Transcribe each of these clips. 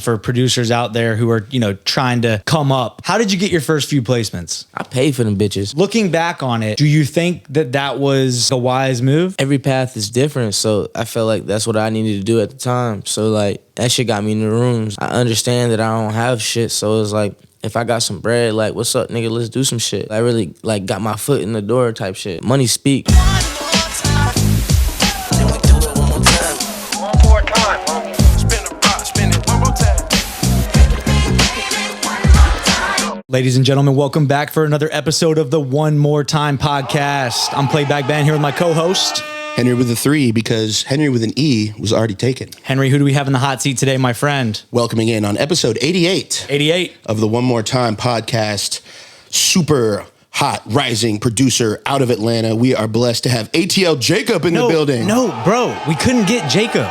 for producers out there who are, trying to come up. How did you get your first few placements? I paid for them bitches. Looking back on it, do you think that was a wise move? Every path is different, so I felt like that's what I needed to do at the time. So like that shit got me in the rooms. I understand that I don't have shit, so it's like if I got some bread, like what's up, nigga? Let's do some shit. I really like got my foot in the door type shit. Money speak. Ladies and gentlemen, welcome back for another episode of the One More Time podcast. I'm Playback Ben here with my co-host Henry with a 3, because Henry with an E was already taken. Henry, who do we have in the hot seat today, my friend? Welcoming in on episode 88 of the One More Time podcast. Super hot rising producer out of Atlanta. We are blessed to have ATL Jacob in the building. No, bro, we couldn't get Jacob.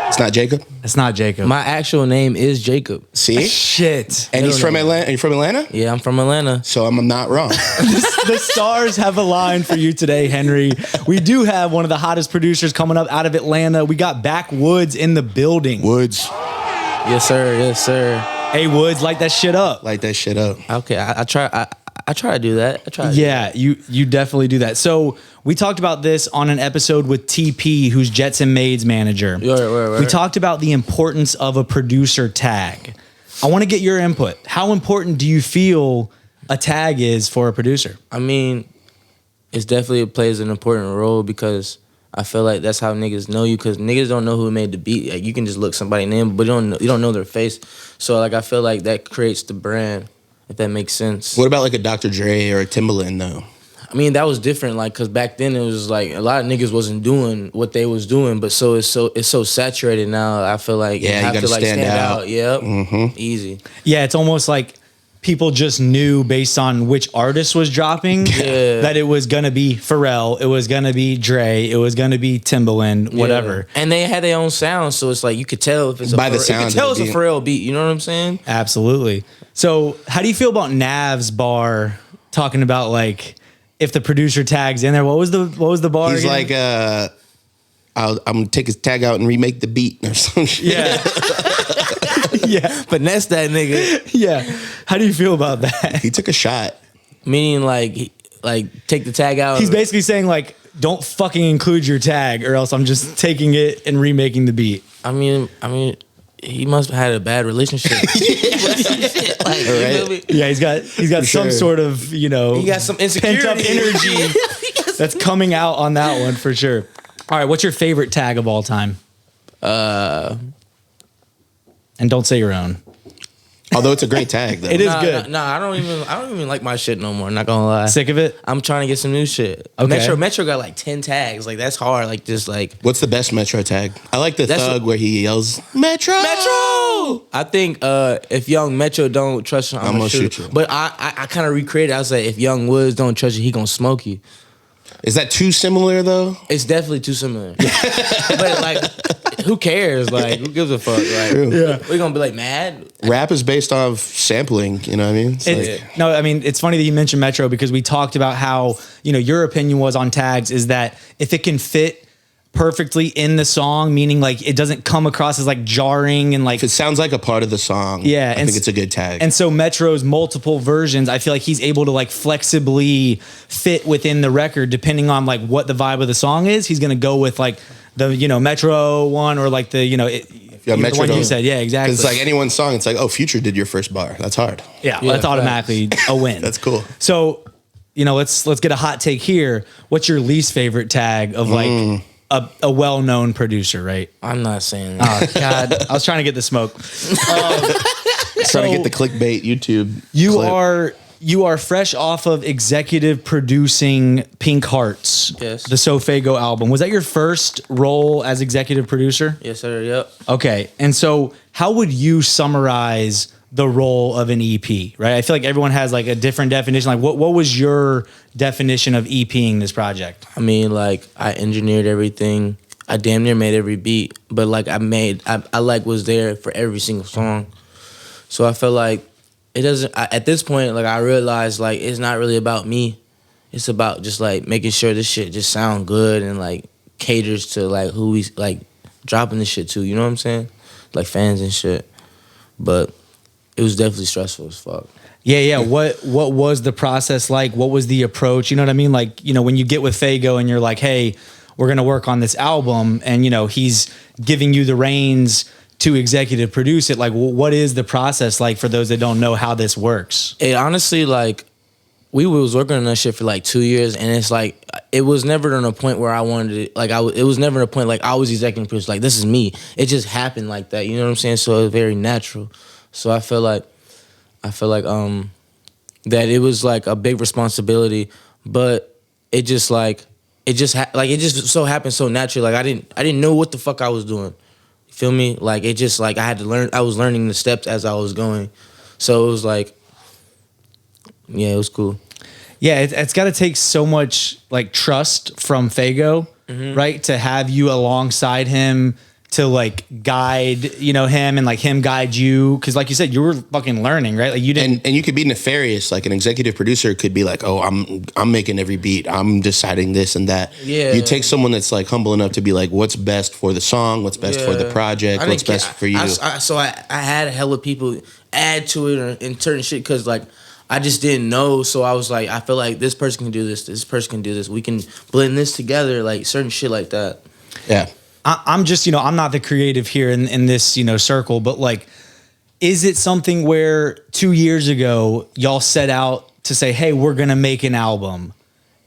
It's not Jacob? It's not Jacob. My actual name is Jacob. See? Shit. And he's from Atlanta. Are you from Atlanta? Yeah, I'm from Atlanta. So I'm not wrong. The stars have aligned for you today, Henry. We do have one of the hottest producers coming up out of Atlanta. We got Bakkwoods in the building. Woods. Yes, sir. Yes, sir. Hey, Woods, light that shit up. Light that shit up. Okay, I try. I try to do that. Yeah, you definitely do that. So we talked about this on an episode with TP, who's Jets and Maids manager. Right. We talked about the importance of a producer tag. I want to get your input. How important do you feel a tag is for a producer? I mean, it's definitely plays an important role because I feel like that's how niggas know you, because niggas don't know who made the beat. Like, you can just look somebody's name, but you don't know their face. So like I feel like that creates the brand, if that makes sense. What about like a Dr. Dre or a Timbaland though? I mean, that was different, like, cause back then it was like a lot of niggas wasn't doing what they was doing, but so it's so saturated now. I feel like you have to to like stand out. Yep, Mm-hmm. Easy. Yeah, it's almost like people just knew based on which artist was dropping that it was gonna be Pharrell, it was gonna be Dre, it was gonna be Timbaland, whatever. Yeah. And they had their own sound, so it's like you could tell if it's by the sound. You could tell it's a Pharrell beat. You know what I'm saying? Absolutely. So, how do you feel about Nav's bar talking about like if the producer tags in there? What was the bar? He's again? like, I'm gonna take his tag out and remake the beat or some shit. Yeah. Yeah. Finesse that nigga. Yeah. How do you feel about that? He took a shot. Meaning like take the tag out. He's basically saying like, don't fucking include your tag or else I'm just taking it and remaking the beat. I mean, he must have had a bad relationship. Like, right? Yeah, he's got some sort of, he got some insecurity. pent up energy that's coming out on that one for sure. All right, what's your favorite tag of all time? And don't say your own. Although it's a great tag though. It is good. Nah, I don't even like my shit no more. Not gonna lie. Sick of it? I'm trying to get some new shit. Okay. Metro got like 10 tags. Like that's hard. Like just like What's the best Metro tag? I like the thug where he yells Metro. I think if Young Metro don't trust you, I'm gonna shoot you. But I kind of recreated. I was like, if Young Woods don't trust you, he gonna smoke you. Is that too similar though? It's definitely too similar. But like, who cares? Like, who gives a fuck? Like, Yeah. we gonna be like mad? Rap is based off sampling, you know what I mean? No, I mean, it's funny that you mentioned Metro because we talked about how, your opinion was on tags is that if it can fit perfectly in the song, meaning like it doesn't come across as like jarring and like if it sounds like a part of the song, yeah, I think it's a good tag. And so Metro's multiple versions, I feel like he's able to like flexibly fit within the record depending on like what the vibe of the song is. He's gonna go with like the Metro one or like the Metro the one you said, yeah, exactly. Because it's like anyone's song, it's like, oh, Future did your first bar. That's hard. Yeah, that's automatically a win. That's cool. So let's get a hot take here. What's your least favorite tag of like a well-known producer, right? I'm not saying that. Oh God, I was trying to get the smoke. Trying to get the clickbait YouTube. You are fresh off of executive producing Pink Hearts, Yes. the SoFaygo album. Was that your first role as executive producer? Yes, sir. Yep. Okay, and so how would you summarize the role of an EP? Right, I feel like everyone has like a different definition. Like, what was your definition of EPing this project? I mean, like, I engineered everything. I damn near made every beat, but like I like was there for every single song. So I felt like it doesn't. At this point, like I realized, like it's not really about me. It's about just like making sure this shit just sound good and like caters to like who we like dropping this shit to. You know what I'm saying? like fans and shit. But it was definitely stressful as fuck. Yeah. What was the process like? What was the approach? You know what I mean? Like, you know, when you get with Faygo and you're like, hey, we're going to work on this album, and, you know, he's giving you the reins to executive produce it. Like, what is the process like for those that don't know how this works? It honestly, like, we was working on that shit for like 2 years, and it's like, it was never on a point where I wanted it. Like, it was never a point like I was executive producer. Like, this is me. It just happened like that. You know what I'm saying? So it was very natural. So I feel like that it was like a big responsibility, but it just so happened so naturally. Like, I didn't know what the fuck I was doing. You feel me? Like, it just like I had to learn. I was learning the steps as I was going. So it was like, yeah, it was cool. Yeah, it's got to take so much like trust from Faygo, right? To have you alongside him to like guide, you know, him and like him guide you. Cause like you said, you were fucking learning, right? Like you didn't. And you could be nefarious. Like an executive producer could be like, oh, I'm making every beat. I'm deciding this and that. Yeah. You take someone that's like humble enough to be like, what's best for the song? What's best for the project? What's best for you? So I had hella people add to it and certain shit. Cause like, I just didn't know. So I was like, I feel like this person can do this. This person can do this. We can blend this together. Like certain shit like that. Yeah. I'm just, you know, I'm not the creative here in this, you know, circle, but like, is it something where 2 years ago y'all set out to say, hey, we're going to make an album?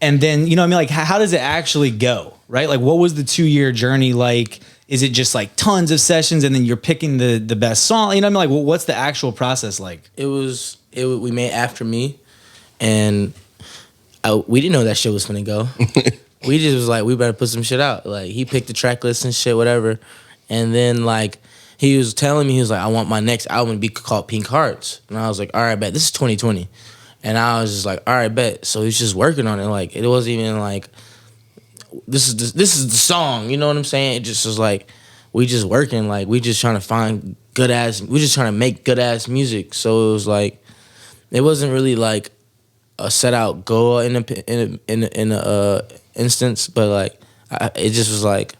And then, you know what I mean? Like, how does it actually go? Right? Like, what was the 2-year journey like? Is it just like tons of sessions and then you're picking the best song? You know what I mean? Like, well, what's the actual process like? We made After Me, and we didn't know that shit was finna go. We just was like, we better put some shit out. Like, he picked the track list and shit, whatever. And then, like, he was telling me, he was like, I want my next album to be called Pink Hearts. And I was like, all right, bet. This is 2020. And I was just like, all right, bet. So he's just working on it. Like, it wasn't even like, this is the song. You know what I'm saying? It just was like, we just working. Like, we just trying to find we just trying to make good-ass music. So it was like, it wasn't really like a set out goal in a instance, but like it just was like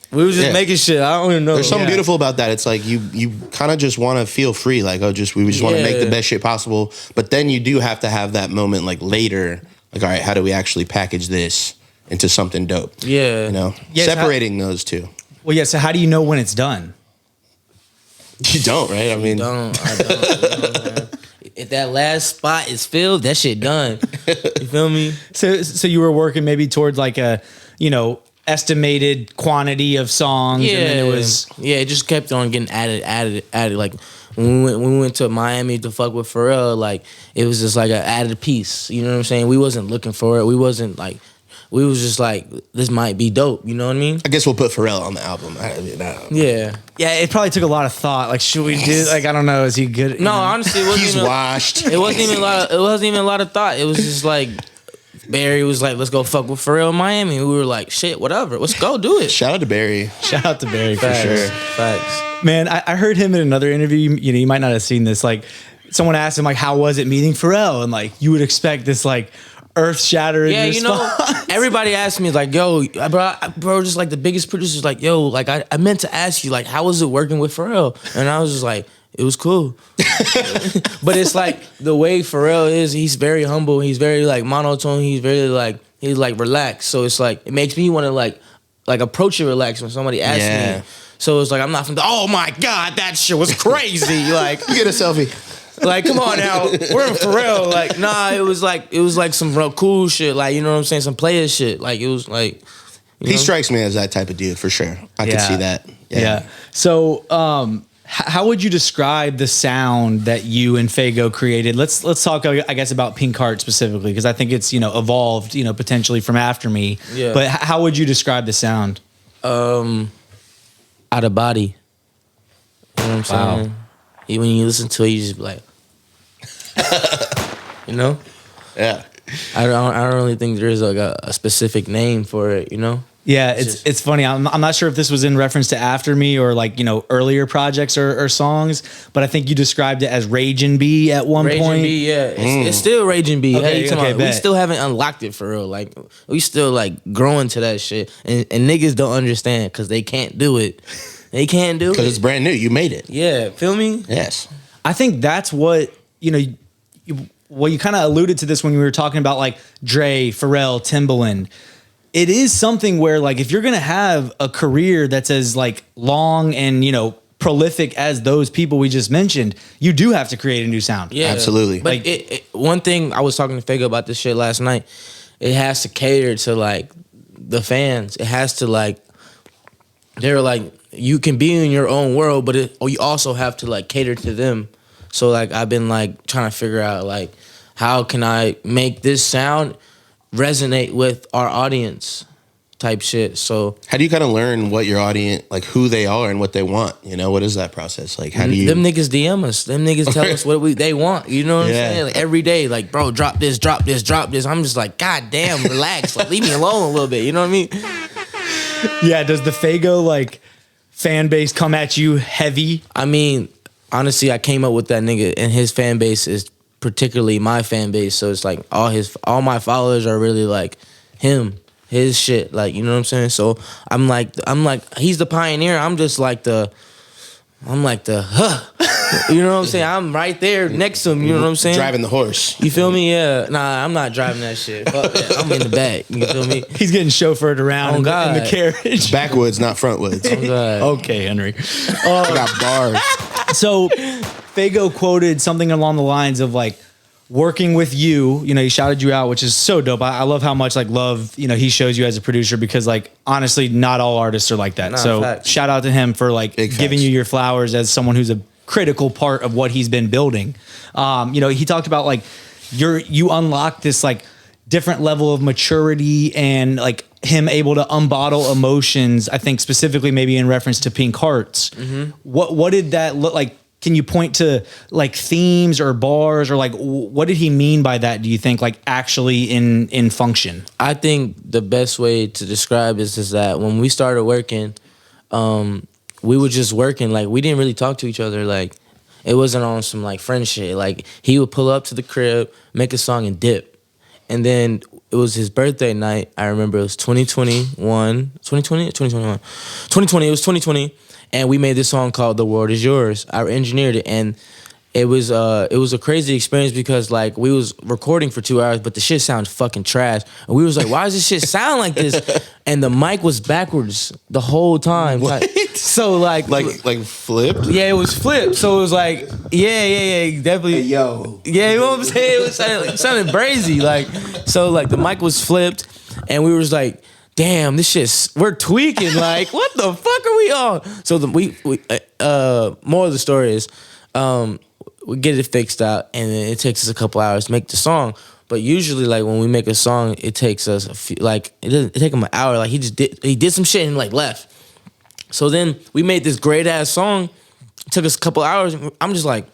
we was just making shit. I don't even know. There's something beautiful about that. It's like you kind of just want to feel free. Like, we just want to make the best shit possible. But then you do have to have that moment like later. Like, all right, how do we actually package this into something dope? Yeah, you know, Yes, separating those two. Well, yeah. So how do you know when it's done? You don't, right? I mean, I don't, man. If that last spot is filled, that shit done. You feel me? So you were working maybe towards like a, you know, estimated quantity of songs. Yeah, And then it was. Yeah, it just kept on getting added. Like when we went to Miami to fuck with Pharrell, like it was just like an added piece. You know what I'm saying? We wasn't looking for it. We wasn't like. We was just like, this might be dope. You know what I mean? I guess we'll put Pharrell on the album. Yeah. Yeah, it probably took a lot of thought. Like, should we do? Like, I don't know. Is he good? No, honestly, it wasn't He's even, washed. It wasn't even a lot of thought. It was just like Barry was like, let's go fuck with Pharrell in Miami. We were like, shit, whatever. Let's go do it. Shout out to Barry. Shout out to Barry for Facts. sure. Facts. Man, I heard him in another interview. You know, you might not have seen this. Like, someone asked him like, how was it meeting Pharrell? And like, you would expect this like earth-shattering Yeah, response. you know, everybody asked me like, yo, bro, just like the biggest producers, like, yo, like I meant to ask you, like, how was it working with Pharrell? And I was just like, it was cool. But it's like the way Pharrell is, he's very humble, he's very like monotone, he's like relaxed. So it's like, it makes me want to like approach it relaxed when somebody asks me. So it's like, I'm not from oh my God, that shit was crazy. Like, You get a selfie. like, come on now, we're in Pharrell. Like, nah, it was like some real cool shit. Like, you know what I'm saying? Some player shit. Like, it was like, He strikes me as that type of dude for sure. I can see that. Yeah. So, how would you describe the sound that you and Faygo created? Let's talk, I guess, about Pink Heart specifically, because I think it's, you know, evolved, you know, potentially from After Me. Yeah. But how would you describe the sound? Out of body. You know what I'm saying? Wow. When you listen to it, you just be like, you know? Yeah. I don't really think there is like a specific name for it, you know? Yeah, it's funny. I'm not sure if this was in reference to After Me or like, earlier projects or songs, but I think you described it as Ragin' B at one Ragin' point. B, yeah. It's still Ragin' B. Okay, We bet. still haven't unlocked it for real. Like, we still like growing to that shit. And niggas don't understand because they can't do it. They can't do it. Because it's brand new. You made it. Yeah, feel me? Yes. I think that's what, you kind of alluded to this when we were talking about like Dre, Pharrell, Timbaland. It is something where like if you're going to have a career that's as like long and, prolific as those people we just mentioned, you do have to create a new sound. Yeah, absolutely. But one thing, I was talking to Faygo about this shit last night. It has to cater to like the fans. It has to like, they're like, you can be in your own world, but you also have to like cater to them. So like I've been like trying to figure out like how can I make this sound resonate with our audience type shit. So how do you kind of learn what your audience, like who they are and what they want? What is that process? Like how do you? Them niggas DM us. Them niggas tell us what they want. You know what I'm saying? Like every day, like, bro, drop this, drop this, drop this. I'm just like, God damn, relax. Like, leave me alone a little bit. You know what I mean? Yeah. Does the Faygo like fan base come at you heavy? I mean, honestly, I came up with that nigga, and his fan base is particularly my fan base. So it's like all my followers are really like him, his shit. Like, you know what I'm saying? So I'm like he's the pioneer. I'm just like the you know what I'm saying? I'm right there next to him. You know what I'm saying? Driving the horse. You feel me? Yeah. Nah, I'm not driving that shit. Fuck that. I'm in the back. You feel me? He's getting chauffeured around in the carriage. Backwoods, not frontwoods. Oh, God. Okay, Henry. I got bars. So Faygo quoted something along the lines of like, working with you, he shouted you out, which is so dope. I love how much like love, he shows you as a producer, because like, honestly, not all artists are like that. Nah, so facts. shout out to him for like giving you your flowers as someone who's a critical part of what he's been building. He talked about like you unlock this like different level of maturity and like him able to unbottle emotions. I think specifically maybe in reference to Pink Hearts. Mm-hmm. What did that look like? Can you point to like themes or bars or like what did he mean by that? Do you think like actually in function? I think the best way to describe is that when we started working, we were just working. Like we didn't really talk to each other. Like it wasn't on some like friend shit. Like he would pull up to the crib, make a song and dip. And then it was his birthday night. I remember it was 2021. 2020 or 2021? 2020. It was 2020. And we made this song called "The World Is Yours." I engineered it, and it was a crazy experience because like we was recording for 2 hours, but the shit sounded fucking trash. And we was like, "Why does this shit sound like this?" And the mic was backwards the whole time. What? So like flipped? Yeah, it was flipped. So it was like, yeah, definitely. Hey, yo. Yeah, you know what I'm saying? It sounded brazy. Like, so like the mic was flipped, and we was like, damn, this shit's, we're tweaking. Like, what the fuck are we on? So more of the story is, we get it fixed out, and then it takes us a couple hours to make the song. But usually, like when we make a song, it takes us a few, like it take him an hour. Like he did some shit and like left. So then we made this great ass song. It took us a couple hours. I'm just like,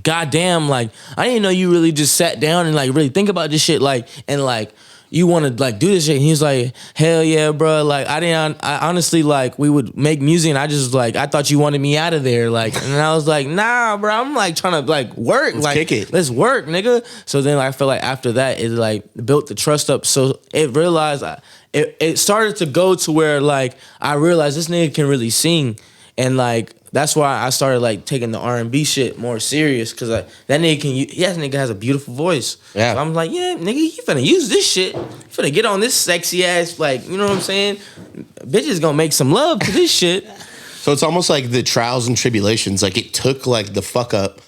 God damn, like I didn't know you really just sat down and like really think about this shit, like and like you want to like do this shit. And he was like, hell yeah, bro. Like I honestly like we would make music and I just like I thought you wanted me out of there, like, and I was like, nah, bro. I'm like trying to like work, let's like kick it. Let's work, nigga. So then I feel like after that it like built the trust up. So it realized it started to go to where like I realized this nigga can really sing, and like that's why I started like taking the R&B shit more serious, because like that nigga has a beautiful voice. Yeah. So I'm like, yeah, nigga, you finna use this shit. You finna get on this sexy ass, like, you know what I'm saying? Bitches gonna make some love to this shit. So it's almost like the trials and tribulations. Like it took like the fuck up,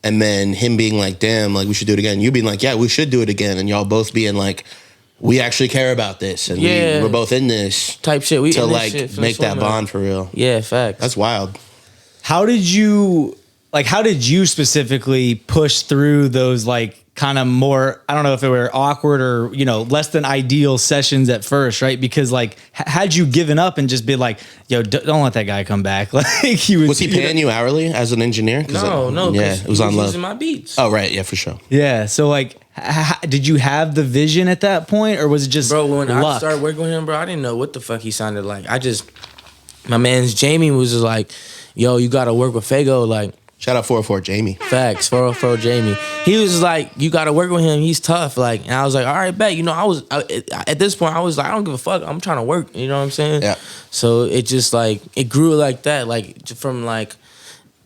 and then him being like, damn, like we should do it again. You being like, yeah, we should do it again. And y'all both being like, we actually care about this, and we're both in this type shit. We to in this like shit make that bond for real. Yeah, facts. That's wild. How did you specifically push through those like kind of more, I don't know if it were awkward or, less than ideal sessions at first, right? Because like, had you given up and just been like, yo, don't let that guy come back. Like was he paying you hourly as an engineer? No. Yeah, it was on love. Using my beats. Oh, right. Yeah, for sure. Yeah. So like, did you have the vision at that point or was it just when luck? I started working with him, bro, I didn't know what the fuck he sounded like. My man's Jamie was just like, yo, you got to work with Faygo. Like, shout out 404 Jamie. Facts, 404 Jamie. He was like, you got to work with him. He's tough. Like, and I was like, all right, bet. At this point, I was like, I don't give a fuck. I'm trying to work. You know what I'm saying? Yeah. So it just like, it grew like that. Like, from like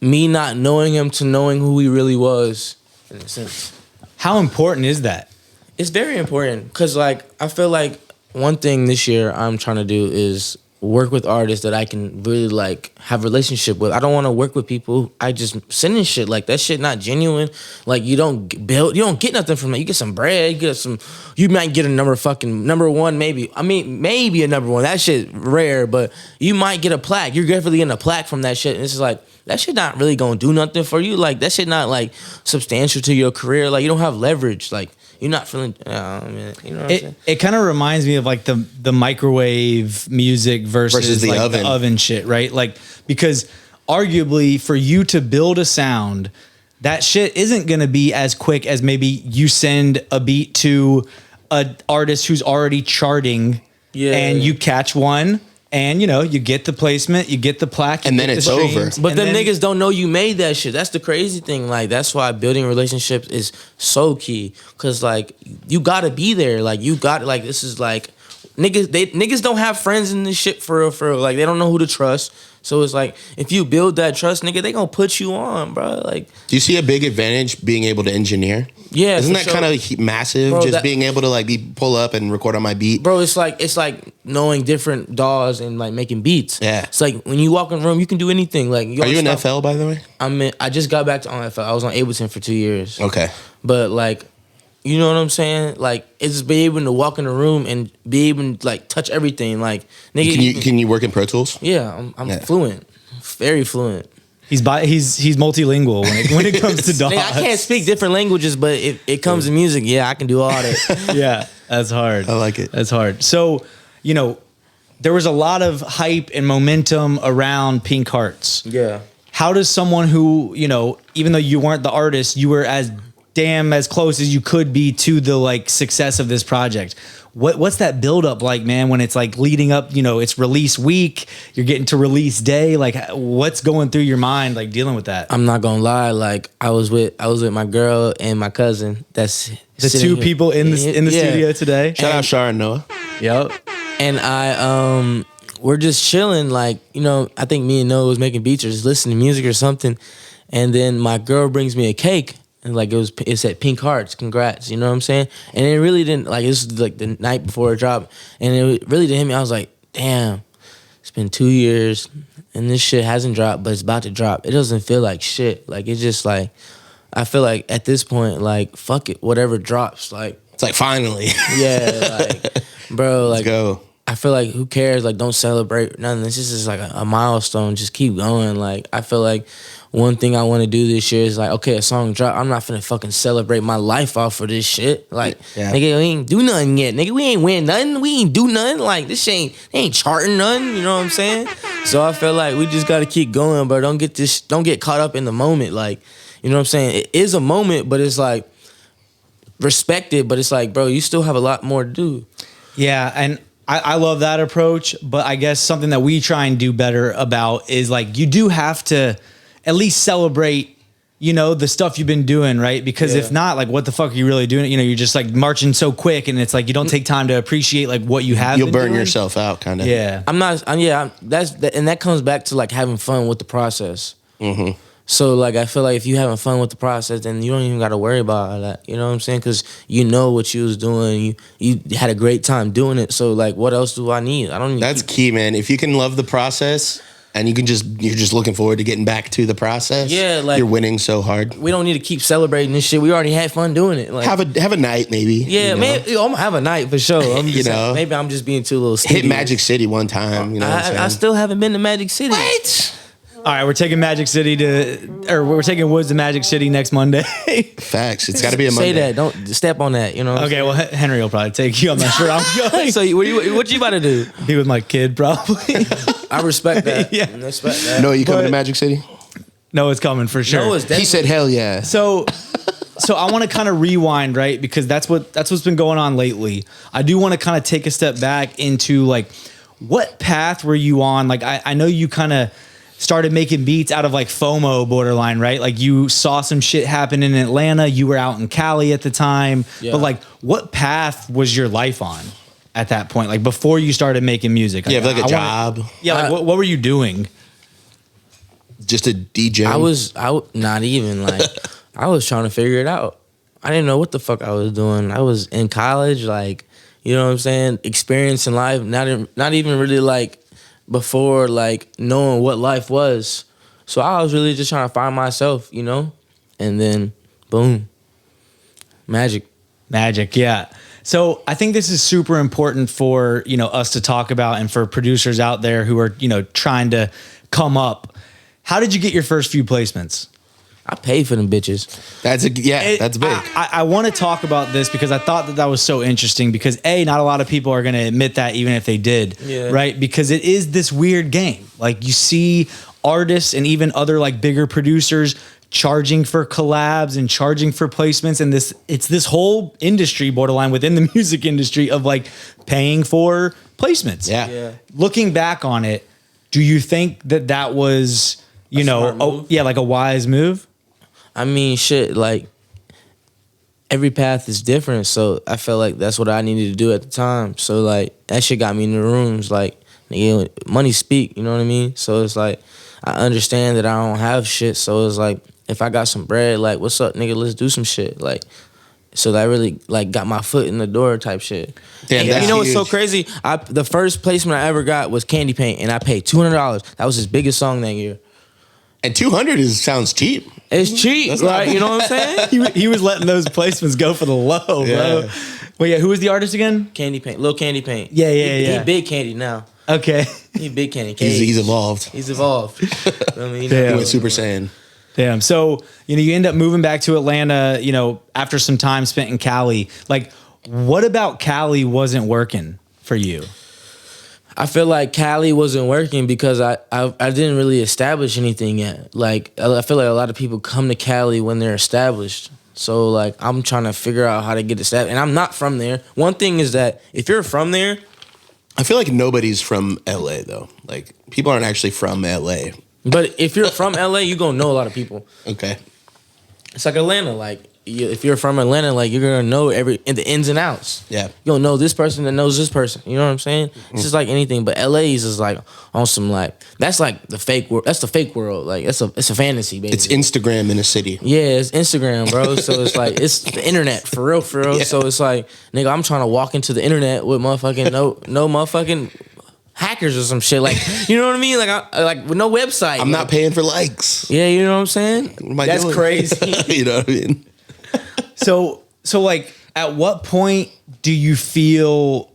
me not knowing him to knowing who he really was, in a sense. How important is that? It's very important because like, I feel like one thing this year I'm trying to do is work with artists that I can really like have a relationship with. I don't want to work with people I just sending shit like that shit not genuine. Like you don't get nothing from it. You get some bread, you might get a number one maybe. I mean maybe a number one. That shit rare, but you might get a plaque. You're definitely getting a plaque from that shit. And it's just like that shit not really gonna do nothing for you. Like that shit not like substantial to your career. Like you don't have leverage. Like you're not feeling, you know what I'm saying? It kind of reminds me of like the microwave music versus the like oven. the oven shit, right? Like, because arguably for you to build a sound, that shit isn't going to be as quick as maybe you send a beat to an artist who's already charting and you catch one. And, you get the placement, you get the plaque. And then it's over. But them niggas don't know you made that shit. That's the crazy thing. Like, that's why building relationships is so key. Because, like, you got to be there. Like, this is like, niggas don't have friends in this shit for real. Like, they don't know who to trust. So it's like, if you build that trust, nigga, they gonna put you on, bro. Like, do you see a big advantage being able to engineer? Yeah, isn't that kind of massive? Bro, being able to like pull up and record on my beat, bro. It's like knowing different DAWs and like making beats. Yeah, it's like when you walk in the room, you can do anything. Like, are you in FL by the way? I just got back to FL. I was on Ableton for 2 years. Okay, but like, you know what I'm saying? Like, it's be able to walk in the room and be able to like touch everything. Like, nigga, can you work in Pro Tools? Yeah, I'm fluent, very fluent. He's multilingual when it comes to DAWs. I can't speak different languages, but if it comes to music, yeah, I can do all that. Yeah, that's hard. I like it. That's hard. So, there was a lot of hype and momentum around Pink Hearts. Yeah. How does someone who, even though you weren't the artist, you were as close as you could be to the like success of this project? What's that build up like, man, when it's like leading up, it's release week, you're getting to release day, like what's going through your mind like dealing with that? I'm not gonna lie, like I was with my girl and my cousin. That's the two people in the studio today. Shout out Shar and Noah. Yep. And we're just chilling, like, I think me and Noah was making beats or just listening to music or something. And then my girl brings me a cake. And like it said Pink Hearts, congrats, you know what I'm saying? And it really didn't, like, this was like the night before it dropped. And it really didn't hit me. I was like, damn, it's been 2 years and this shit hasn't dropped, but it's about to drop. It doesn't feel like shit. Like, it's just like, I feel like at this point, like, fuck it, whatever drops. Like, it's like, finally. Yeah, like, bro, like, let's go. I feel like, who cares? Like, don't celebrate nothing. This is just like a milestone. Just keep going. Like, I feel like one thing I want to do this year is like, okay, a song drop. I'm not finna fucking celebrate my life off of this shit. Like, nigga, we ain't do nothing yet. Nigga, we ain't win nothing. We ain't do nothing. Like, this shit ain't charting nothing. You know what I'm saying? So I feel like we just gotta keep going, bro. Don't get caught up in the moment. Like, you know what I'm saying? It is a moment, but it's like, respect it. But it's like, bro, you still have a lot more to do. Yeah, and I love that approach, but I guess something that we try and do better about is like, you do have to at least celebrate, the stuff you've been doing, right? Because if not, like, what the fuck are you really doing? You're just like marching so quick, and it's like you don't take time to appreciate like what you have. You'll been burn doing. yourself out, kind of. Yeah, that comes back to like having fun with the process. Mm-hmm. So like, I feel like if you having fun with the process, then you don't even got to worry about all that. You know what I'm saying? Because you know what you was doing. You had a great time doing it. So like, what else do I need? I don't need. That's key, man. If you can love the process and you're just looking forward to getting back to the process. Yeah, like, you're winning so hard. We don't need to keep celebrating this shit. We already had fun doing it. Like, have a night, maybe. Yeah, man. I'm gonna have a night for sure. Maybe I'm just being too little. Hit Magic City one time. You know, what I'm saying? I still haven't been to Magic City. What? All right, we're taking we're taking Woods to Magic City next Monday. Facts. It's got to be a Monday. Say that. Don't step on that. You know. Okay, well, Henry will probably take you. I'm not sure I'm going. So what you about to do? Be with my kid, probably. I respect that. Yeah. I respect that. No, you coming to Magic City? No, it's coming for sure. No, it's He said, hell yeah. So I want to kind of rewind, right? Because that's what's been going on lately. I do want to kind of take a step back into like, what path were you on? Like, I know you kind of started making beats out of like FOMO borderline, right? Like you saw some shit happen in Atlanta. You were out in Cali at the time. Yeah. But like, what path was your life on at that point? Like before you started making music? Yeah, like a job. Like what were you doing? Just a DJ. I was not even like, I was trying to figure it out. I didn't know what the fuck I was doing. I was in college, like, you know what I'm saying? Experiencing life, not even really like before like knowing what life was. So I was really just trying to find myself, you know? And then boom. Magic, yeah. So I think this is super important for, you know, us to talk about and for producers out there who are, you know, trying to come up. How did you get your first few placements? I paid for them bitches. That's big. I want to talk about this because I thought that was so interesting because not a lot of people are going to admit that even if they did, right? Because it is this weird game. Like you see artists and even other like bigger producers charging for collabs and charging for placements. And it's this whole industry borderline within the music industry of like paying for placements. Yeah. Looking back on it, do you think that was, you know, like a wise move? I mean, shit, like, every path is different, so I felt like that's what I needed to do at the time. So, like, that shit got me in the rooms, like, nigga, money speak, you know what I mean? So it's like, I understand that I don't have shit, so it's like, if I got some bread, like, what's up, nigga, let's do some shit, like, so that really, like, got my foot in the door type shit. Damn, and you know what's so huge. crazy? The first placement I ever got was Candy Paint, and I paid $200. That was his biggest song that year. And 200 sounds cheap. It's cheap, right? You know what I'm saying? he was letting those placements go for the low, bro. Well, yeah, who was the artist again? Candy Paint, Lil Candy Paint. Yeah. He big Candy now. Okay. He big Candy. He's evolved. He's evolved. I mean, He went Super Saiyan. Damn. So, you know, you end up moving back to Atlanta, you know, after some time spent in Cali. Like, what about Cali wasn't working for you? I feel like Cali wasn't working because I didn't really establish anything yet. Like, I feel like a lot of people come to Cali when they're established. So, like, I'm trying to figure out how to get established. And I'm not from there. One thing is that if you're from there... I feel like nobody's from LA, though. Like, people aren't actually from LA. But if you're from LA, you're going to know a lot of people. Okay. It's like Atlanta. Like, if you're from Atlanta, like, you're going to know the ins and outs. Yeah. You'll know this person that knows this person. You know what I'm saying? It's just like anything. But LA's is like on some like, that's like the fake world. That's the fake world. Like, it's a fantasy, baby. It's Instagram in a city. Yeah, it's Instagram, bro. So it's like, it's the internet, for real. Yeah. So it's like, nigga, I'm trying to walk into the internet with motherfucking no motherfucking hackers or some shit. Like, you know what I mean? Like with no website. I'm not paying for likes. Yeah, you know what I'm saying? What am I That's doing? crazy. You know what I mean? So like, at what point do you feel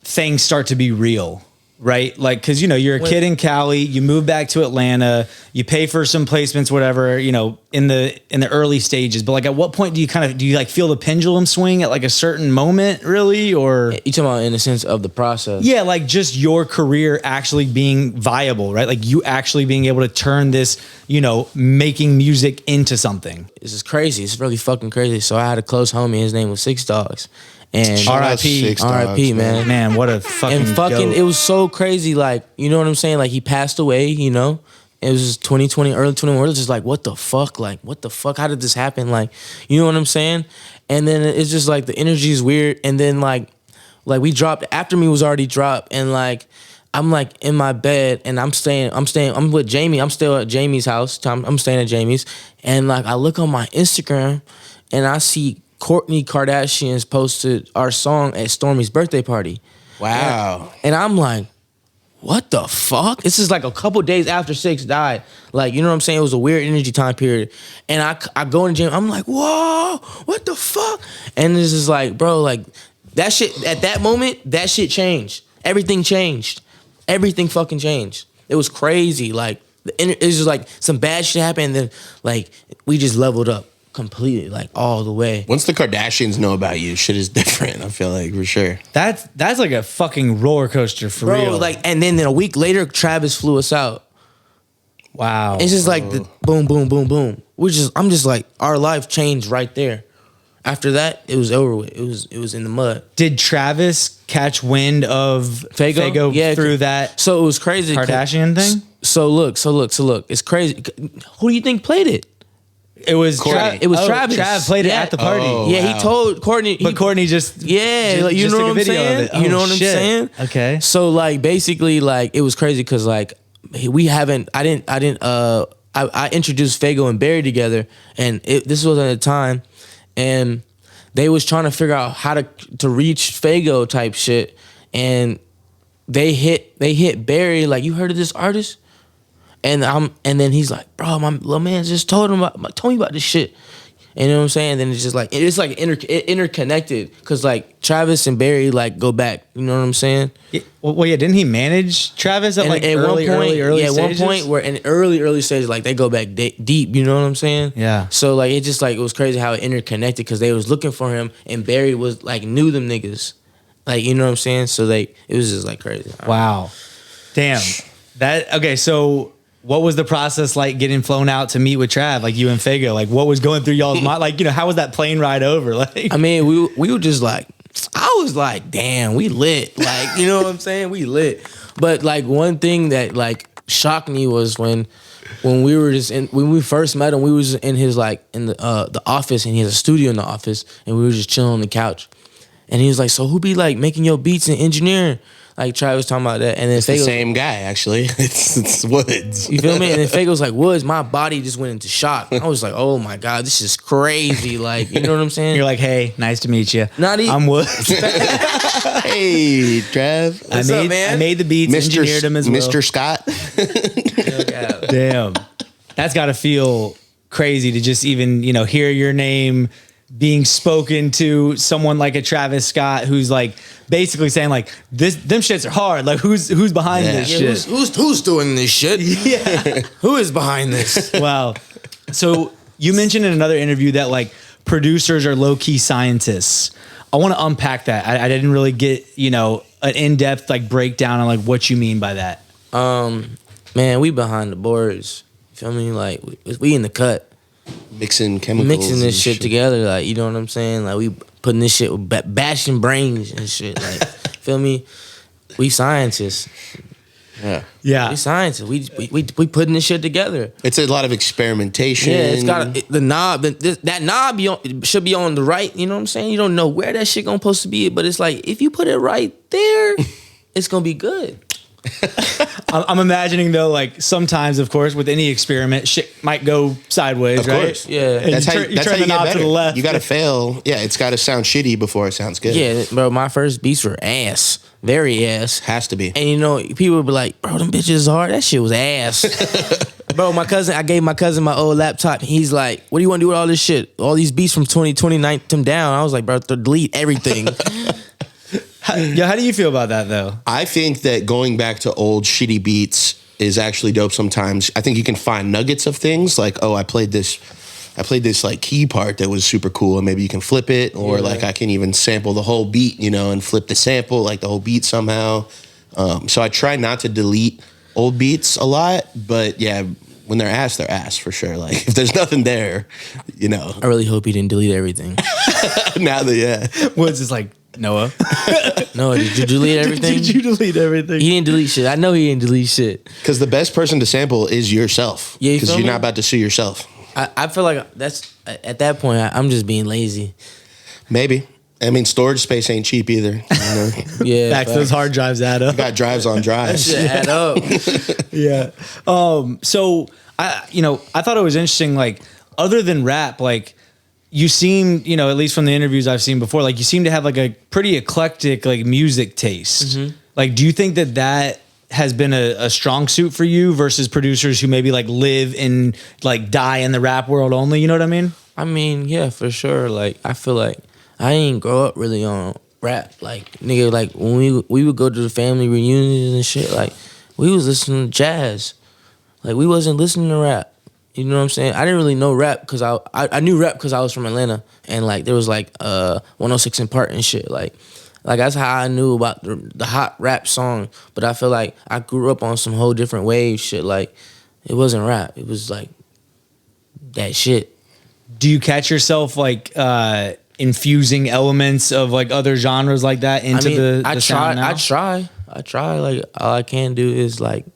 things start to be real, right? Like, cause you know, you're a kid in Cali, you move back to Atlanta, you pay for some placements, whatever, you know, in the early stages. But like, at what point do you like feel the pendulum swing at like a certain moment, really? Or You talking about in the sense of the process? yeah, like just your career actually being viable, right? Like you actually being able to turn this, you know, making music into something. This is crazy. It's really fucking crazy. So I had a close homie. His name was Six Dogs. And R.I.P. man. Man, what a fucking goat. It was so crazy. Like, you know what I'm saying? Like, he passed away, you know? It was just 2020, early 21. It was just like, what the fuck? Like, what the fuck? How did this happen? Like, you know what I'm saying? And then it's just like the energy is weird. And then like we dropped, After Me was already dropped. And like, I'm like in my bed and I'm with Jamie. I'm still at Jamie's house. I'm staying at Jamie's. And like, I look on my Instagram and I see Kourtney Kardashian's posted our song at Stormi's birthday party. Wow. And I'm like, what the fuck? This is like a couple days after Six died. Like, you know what I'm saying? It was a weird energy time period. And I go in the gym, I'm like, whoa, what the fuck? And this is like, bro, like, that shit, at that moment, that shit changed. Everything changed. Everything fucking changed. It was crazy. Like, It's just like some bad shit happened, and then like we just leveled up completely, like all the way. Once the Kardashians know about you, shit is different. I feel like for sure. That's like a fucking roller coaster for real. Like, and then a week later, Travis flew us out. Wow. It's just like the boom, boom, boom, boom. I'm just like, our life changed right there. After that, it was over with. It was in the mud. Did Travis catch wind of Faygo through that? So it was crazy. Kardashian thing? So look. It's crazy. Who do you think played it? It was Courtney. It was Travis. Trav played it at the party. He told Courtney. But Courtney just like, you just know took what I'm saying? Oh, you know what I'm saying? Okay. So like basically like it was crazy because like I introduced Faygo and Barry together, and this was at a time, and they was trying to figure out how to reach Faygo type shit, and they hit Barry like, you heard of this artist? And then he's like, bro, my little man just told me about this shit. You know what I'm saying? And then it's just like interconnected because like Travis and Barry like go back. You know what I'm saying? Yeah, well, yeah. Didn't he manage Travis at like early stages? At one point where in early stages like they go back deep. You know what I'm saying? Yeah. So like it just like it was crazy how it interconnected because they was looking for him and Barry was like knew them niggas. Like, you know what I'm saying? So it was just like crazy. Wow. Damn. Okay. So what was the process like getting flown out to meet with Trav, like you and Faygo? Like what was going through y'all's mind? Like, you know, how was that plane ride over? Like, I mean, we were just like, I was like, damn, we lit. Like, you know what I'm saying? We lit. But like one thing that like shocked me was when we were when we first met him, we was in his like in the office, and he has a studio in the office, and we were just chilling on the couch. And he was like, so who be like making your beats and engineering? Like Travis talking about that, and then It's the same guy actually. It's Woods. You feel me? And then Faygo was like, Woods, my body just went into shock. I was like, oh my God, this is crazy. Like, you know what I'm saying? You're like, hey, nice to meet you. Not even. I'm Woods. Hey, Trav. I made the beats, engineered them as well. Mr. Scott. Damn. That's got to feel crazy to just even, you know, hear your name being spoken to someone like a Travis Scott who's like basically saying like them shits are hard. Like who's behind this shit? Who's doing this shit? Yeah. Who is behind this? Wow. So you mentioned in another interview that like producers are low-key scientists. I want to unpack that. I didn't really get, you know, an in-depth like breakdown on like what you mean by that. Man, we behind the boards. You feel me? Like we in the cut. Mixing chemicals. Mixing this shit together. Like, you know what I'm saying? Like we putting this shit with bashing brains and shit. Like, feel me? We scientists. Yeah. We scientists. We putting this shit together. It's a lot of experimentation. Yeah, it's got the knob. That knob should be on the right. You know what I'm saying? You don't know where that shit gonna supposed to be, but it's like if you put it right there, it's gonna be good. I'm imagining though, like sometimes, of course, with any experiment, shit might go sideways, Of right? course. Yeah. And That's how you turn the get knob better. to the left. You got to fail. Yeah, it's got to sound shitty before it sounds good. Yeah, bro. My first beats were ass, very ass. Has to be. And you know, people would be like, "Bro, them bitches hard." That shit was ass. Bro, I gave my cousin my old laptop. He's like, "What do you want to do with all this shit? All these beats from 2020, knocked them down." I was like, "Bro, delete everything." How do you feel about that though? I think that going back to old shitty beats is actually dope sometimes. I think you can find nuggets of things like, oh, I played this like key part that was super cool, and maybe you can flip it, or like I can even sample the whole beat, you know, and flip the sample, like the whole beat somehow. So I try not to delete old beats a lot, but yeah, when they're ass for sure. Like if there's nothing there, you know. I really hope he didn't delete everything. Now that Woods is like, Noah. No, did you delete everything? Did you delete everything? He didn't delete shit. I know he didn't delete shit. because the best person to sample is yourself. Yeah, you because feel you're me? not about to sue yourself. I feel like that's at that point I'm just being lazy. Maybe. I mean, storage space ain't cheap either. You know? Yeah, Back to those hard drives add up. Got drives on drives. shit add up. Yeah. So I thought it was interesting, like, other than rap, like, you seem, you know, at least from the interviews I've seen before, like, you seem to have like a pretty eclectic, like, music taste. Mm-hmm. Like, do you think that has been a strong suit for you versus producers who maybe like live in, like, die in the rap world only? You know what I mean? I mean, yeah, for sure. Like, I feel like I didn't grow up really on rap. Like, nigga, like, when we would go to the family reunions and shit, like, we was listening to jazz. Like we wasn't listening to rap. You know what I'm saying? I didn't really know rap because I knew rap because I was from Atlanta, and like there was like 106 in Park and shit. Like that's how I knew about the hot rap song. But I feel like I grew up on some whole different wave shit. Like it wasn't rap. It was like that shit. Do you catch yourself like infusing elements of like other genres like that into the sound now? I try. Like all I can do is like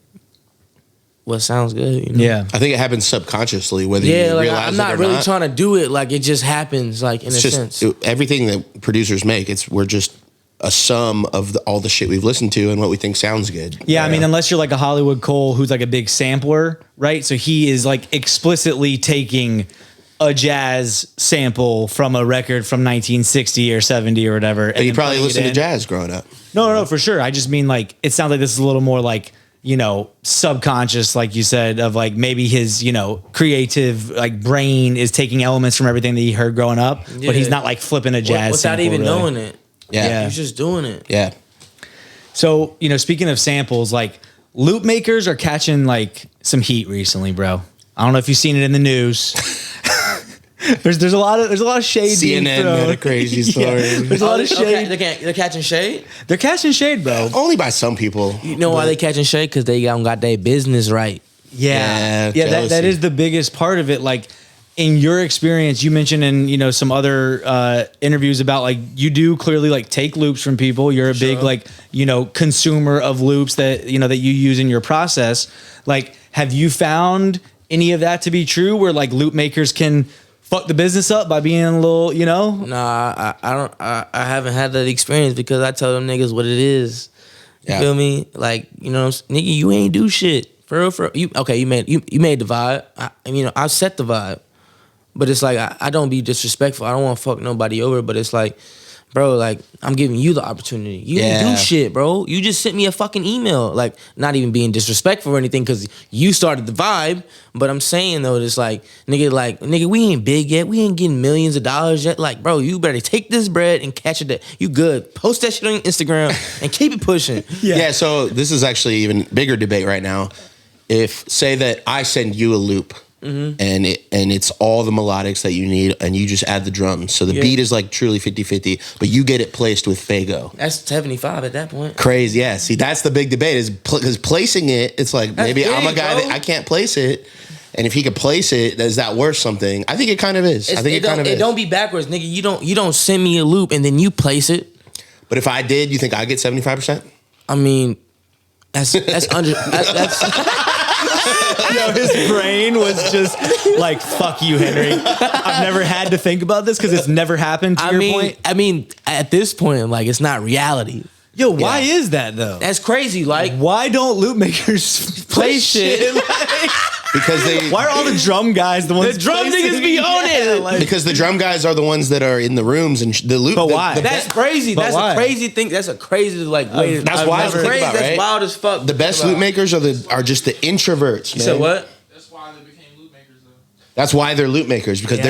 what sounds good. You know? Yeah, I think it happens subconsciously, whether you like realize I'm it not or really not. trying to do it. Like it just happens. Like in It's a just sense. everything that producers make. We're just a sum of all the shit we've listened to and what we think sounds good. yeah. I mean, unless you're like a Hollywood Cole, who's like a big sampler, right? So he is like explicitly taking a jazz sample from a record from 1960 or 70 or whatever. But you probably listened to jazz growing up. No, for sure. I just mean like it sounds like this is a little more like, you know, subconscious, like you said, of like maybe his, you know, creative like brain is taking elements from everything that he heard growing up, but he's not like flipping a jazz without sample, even really. knowing it. Yeah. He's just doing it. Yeah. So, you know, speaking of samples, like loop makers are catching like some heat recently, bro. I don't know if you've seen it in the news. There's a lot of shade. being CNN thrown. had a crazy story. There's a lot of shade. They're catching shade. They're catching shade, bro. Only by some people. You know why they catching shade? Because they don't got their business right. Yeah, that jealousy. is the biggest part of it. Like in your experience, you mentioned in, you know, some other interviews about like you do clearly like take loops from people. You're a big like, you know, consumer of loops that, you know, that you use in your process. Like, have you found any of that to be true where like loop makers can fuck the business up by being a little, you know? Nah, I don't. I haven't had that experience because I tell them niggas what it is. You feel me? Like, you know, nigga, you ain't do shit. For real. You made the vibe. I set the vibe. But it's like I don't be disrespectful. I don't want to fuck nobody over. But it's like, bro, like I'm giving you the opportunity. You didn't do shit, bro. You just sent me a fucking email. Like not even being disrespectful or anything because you started the vibe. But I'm saying though, it's like nigga, we ain't big yet. We ain't getting millions of dollars yet. Like, bro, you better take this bread and catch it. You good? Post that shit on Instagram and keep it pushing. Yeah. So this is actually even bigger debate right now. If say that I send you a loop. Mm-hmm. And it's all the melodics that you need, and you just add the drums. So the beat is like truly 50-50, but you get it placed with Faygo. That's 75 at that point. Crazy, yeah. See, that's the big debate is because placing it, it's like maybe big, I'm a guy that I can't place it, and if he could place it, is that worth something? I think it kind of is. I think it kind of is. It don't be backwards, nigga. You don't send me a loop and then you place it. But if I did, you think I get 75%? I mean, that's under that's. Yo, his brain was just like, fuck you, Henry. I've never had to think about this because it's never happened to your point. I mean, at this point, like, it's not reality. Yo, why is that though? That's crazy. Like, why don't loop makers play shit? Because they. Why are all the drum guys the ones? The drum placing- niggas be on it. like- Because the drum guys are the ones that are in the rooms and the loop. But why? that's crazy. But That's why? a crazy thing. That's a crazy like way. That's wild to think crazy. about, That's right? wild as fuck. The best loop makers are just the introverts. You said what? That's why they became loop makers, though. That's why they're loop makers because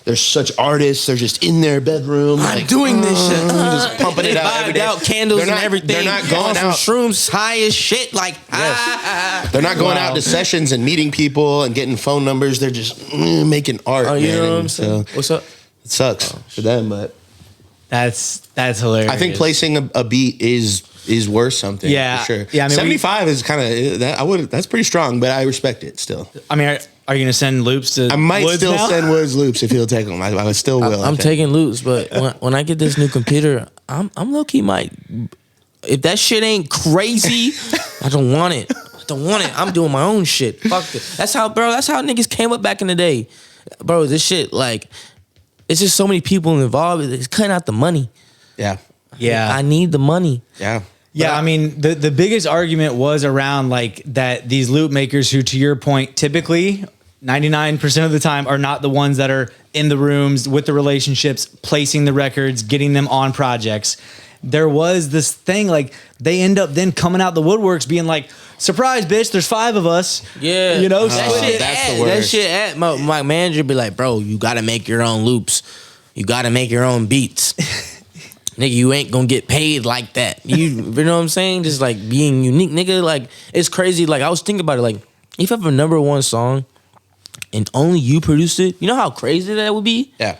they're such artists. They're just in their bedroom. I'm like, doing this shit. just pumping it out every day. Out candles They're not- and everything. they're not going on some out. shrooms high as shit. Like, They're not going out to sessions and meeting people and getting phone numbers. They're just making art. Oh, you man. know what I'm And saying? so What's up? it sucks for them, but That's hilarious. I think placing a beat is worth something. Yeah. for sure. Yeah, I mean, 75 is kind of that. That's pretty strong, but I respect it still. I mean, are you gonna send loops to? I might Woods still now? send Woods loops if he'll take them. I still will. I I'm think. taking loops, but when I get this new computer, I'm low key might. If that shit ain't crazy, I don't want it. I'm doing my own shit. Fuck it. That's how niggas came up back in the day, bro. This shit like, it's just so many people involved. It's cutting out the money. Yeah. Yeah, I need the money. Yeah. Yeah, I mean, the biggest argument was around like that these loop makers who, to your point, typically 99% of the time are not the ones that are in the rooms with the relationships, placing the records, getting them on projects. There was this thing like they end up then coming out the woodworks being like, surprise, bitch, there's 5 of us. Yeah, You know, that split shit. it. That's the That worst. shit. At my manager be like, bro, you gotta make your own loops. You gotta make your own beats. Nigga, you ain't gonna get paid like that. You know what I'm saying? Just like being unique, nigga. Like it's crazy. Like I was thinking about it. Like if you have a number one song and only you produced it, you know how crazy that would be? Yeah.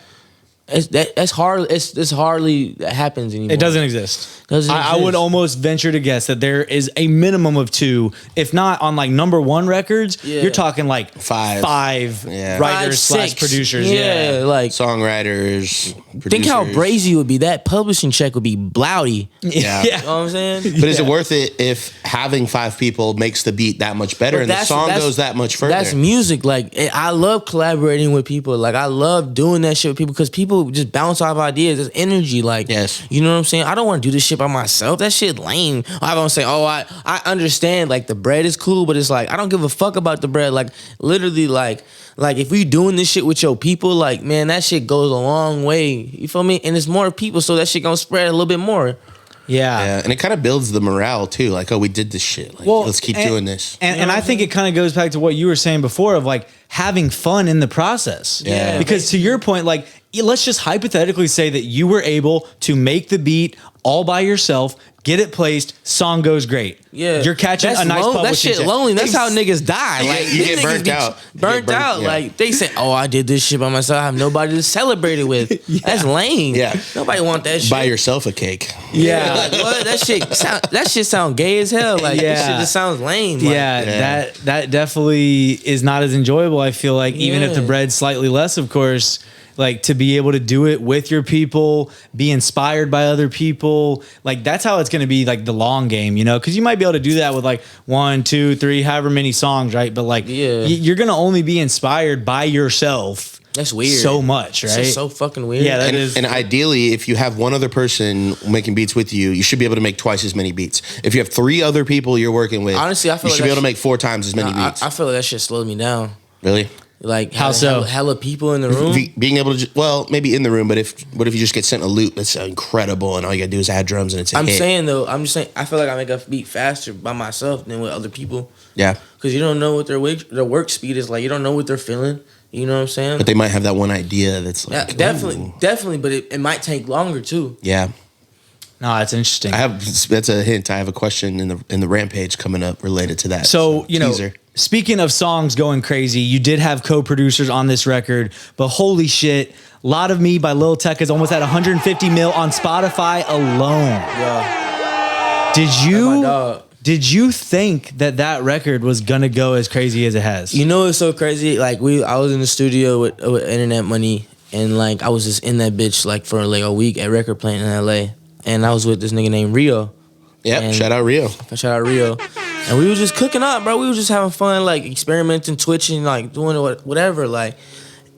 That's hard. It's hardly that happens anymore. It doesn't exist. I would exist. almost venture to guess that there is a minimum of 2, if not on like number 1 records. Yeah. You're talking like 5 writers Five, slash six. producers. Yeah, Yeah. like Songwriters, think how producers. brazy it would be. That publishing check would be blouty. Yeah. You know what I'm saying? But is it worth it if having 5 people makes the beat that much better But and the that's- song that's- goes that much further? That's music. Like I love collaborating with people. Like I love doing that shit with people because people just bounce off ideas. There's energy. Like Yes. you know what I'm saying? I don't want to do this shit by myself. That shit lame. I don't say, I understand. Like the bread is cool, but it's like I don't give a fuck about the bread. Like literally, like if we doing this shit with your people, like man, that shit goes a long way. You feel me? And it's more people, so that shit gonna spread a little bit more. Yeah, and it kind of builds the morale too. Like, oh, we did this shit. Like, let's keep doing this. And I think it kind of goes back to what you were saying before of like having fun in the process. Yeah. Because to your point, like let's just hypothetically say that you were able to make the beat all by yourself, get it placed, song goes great. Yeah, You're catching That's a nice publishing That shit check. lonely. That's how niggas die. You Like get- you these get niggas burnt be out. Burnt out. Yeah. Like they say, oh, I did this shit by myself. I have nobody to celebrate it with. That's lame. Yeah. Nobody want that shit. Buy yourself a cake. Yeah. Like what? That shit sound gay as hell. Like Yeah. this shit just sounds lame. Like, Yeah, that definitely is not as enjoyable. I feel like even if the Yeah. bread's slightly less, of course, like to be able to do it with your people, be inspired by other people, like that's how it's going to be like the long game, you know? Because you might be able to do that with like 1, 2, 3, however many songs, right? But like, Yeah. you're going to only be inspired by yourself. That's weird. So much, right? It's just so fucking weird. Yeah, that And, is. and ideally, if you have one other person making beats with you, you should be able to make twice as many beats. If you have 3 other people you're working with, Honestly, I feel you like should be that able to make 4 times as many beats. I feel like that shit slowed me down. Really? Like How so? Hella people in the room. Being able to, well, maybe in the room, but what if you just get sent a loop that's incredible and all you gotta do is add drums and it's a I'm hit? saying though, I'm just saying I feel like I make a beat faster by myself than with other people. Yeah. Because you don't know what their work speed is like. You don't know what they're feeling. You know what I'm saying? But they might have that one idea that's Yeah, like, definitely. But it might take longer too. yeah. No, that's interesting. That's a hint. I have a question in the Rampage coming up related to that. So, you know, teaser. speaking of songs going crazy, you did have co-producers on this record, but holy shit, Lot of Me by Lil Tecca is almost at 150 mil on Spotify alone. Yeah. Did My you dog. did you think that record was gonna go as crazy as it has? You know it's so crazy? Like I was in the studio with Internet Money, and like I was just in that bitch like for like a week at Record Plant in LA, and I was with this nigga named Rio. Yep. and- Shout out Rio. Shout out Rio. And we were just cooking up, bro. We were just having fun, like experimenting, twitching, like doing whatever, like.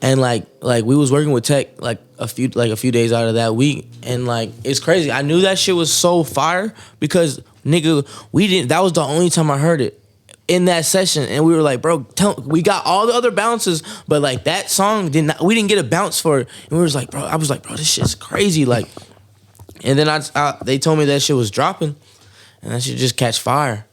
And like we was working with Tech like a few days out of that week, and like it's crazy. I knew that shit was so fire because nigga, that was the only time I heard it in that session, and we were like, bro, we got all the other bounces, but like that song we didn't get a bounce for it, and we was like, bro, I was like, bro, this shit's crazy, like. And then they told me that shit was dropping, and that shit just catch fire.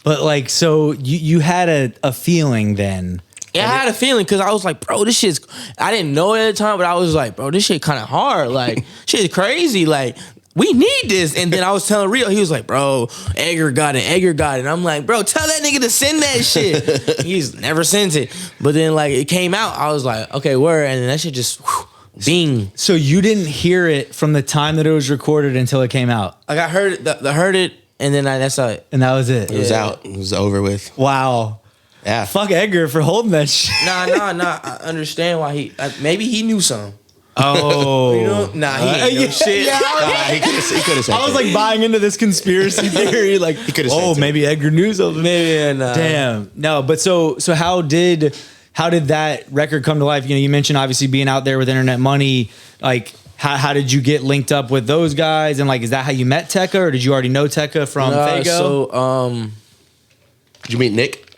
But like, so you had a feeling then. Yeah, I had a feeling because I was like, bro, this shit's. I didn't know it at the time, but I was like, bro, this shit kind of hard. Like, shit's crazy. Like, we need this. And then I was telling Rio, he was like, bro, Edgar got it. And I'm like, bro, tell that nigga to send that shit. He's never sent it. But then, like, it came out. I was like, okay, word. And then that shit just, bing. So you didn't hear it from the time that it was recorded until it came out, Like, I heard it, and then that's how it. and that was it. It was Yeah. out. It was over with. Wow. Yeah. Fuck Edgar for holding that shit. Nah. I understand why maybe he knew something. Oh. You know? Nah, he ain't know shit. Nah, he could have said I was that. like buying into this conspiracy theory, like, could've said oh, so. maybe Edgar knew something. Maybe, nah. Damn. No, but so how did that record come to life? You know, you mentioned obviously being out there with Internet Money. Like, how did you get linked up with those guys? And like, is that how you met Tecca, or did you already know Tecca from Faygo? So, Did you meet Nick?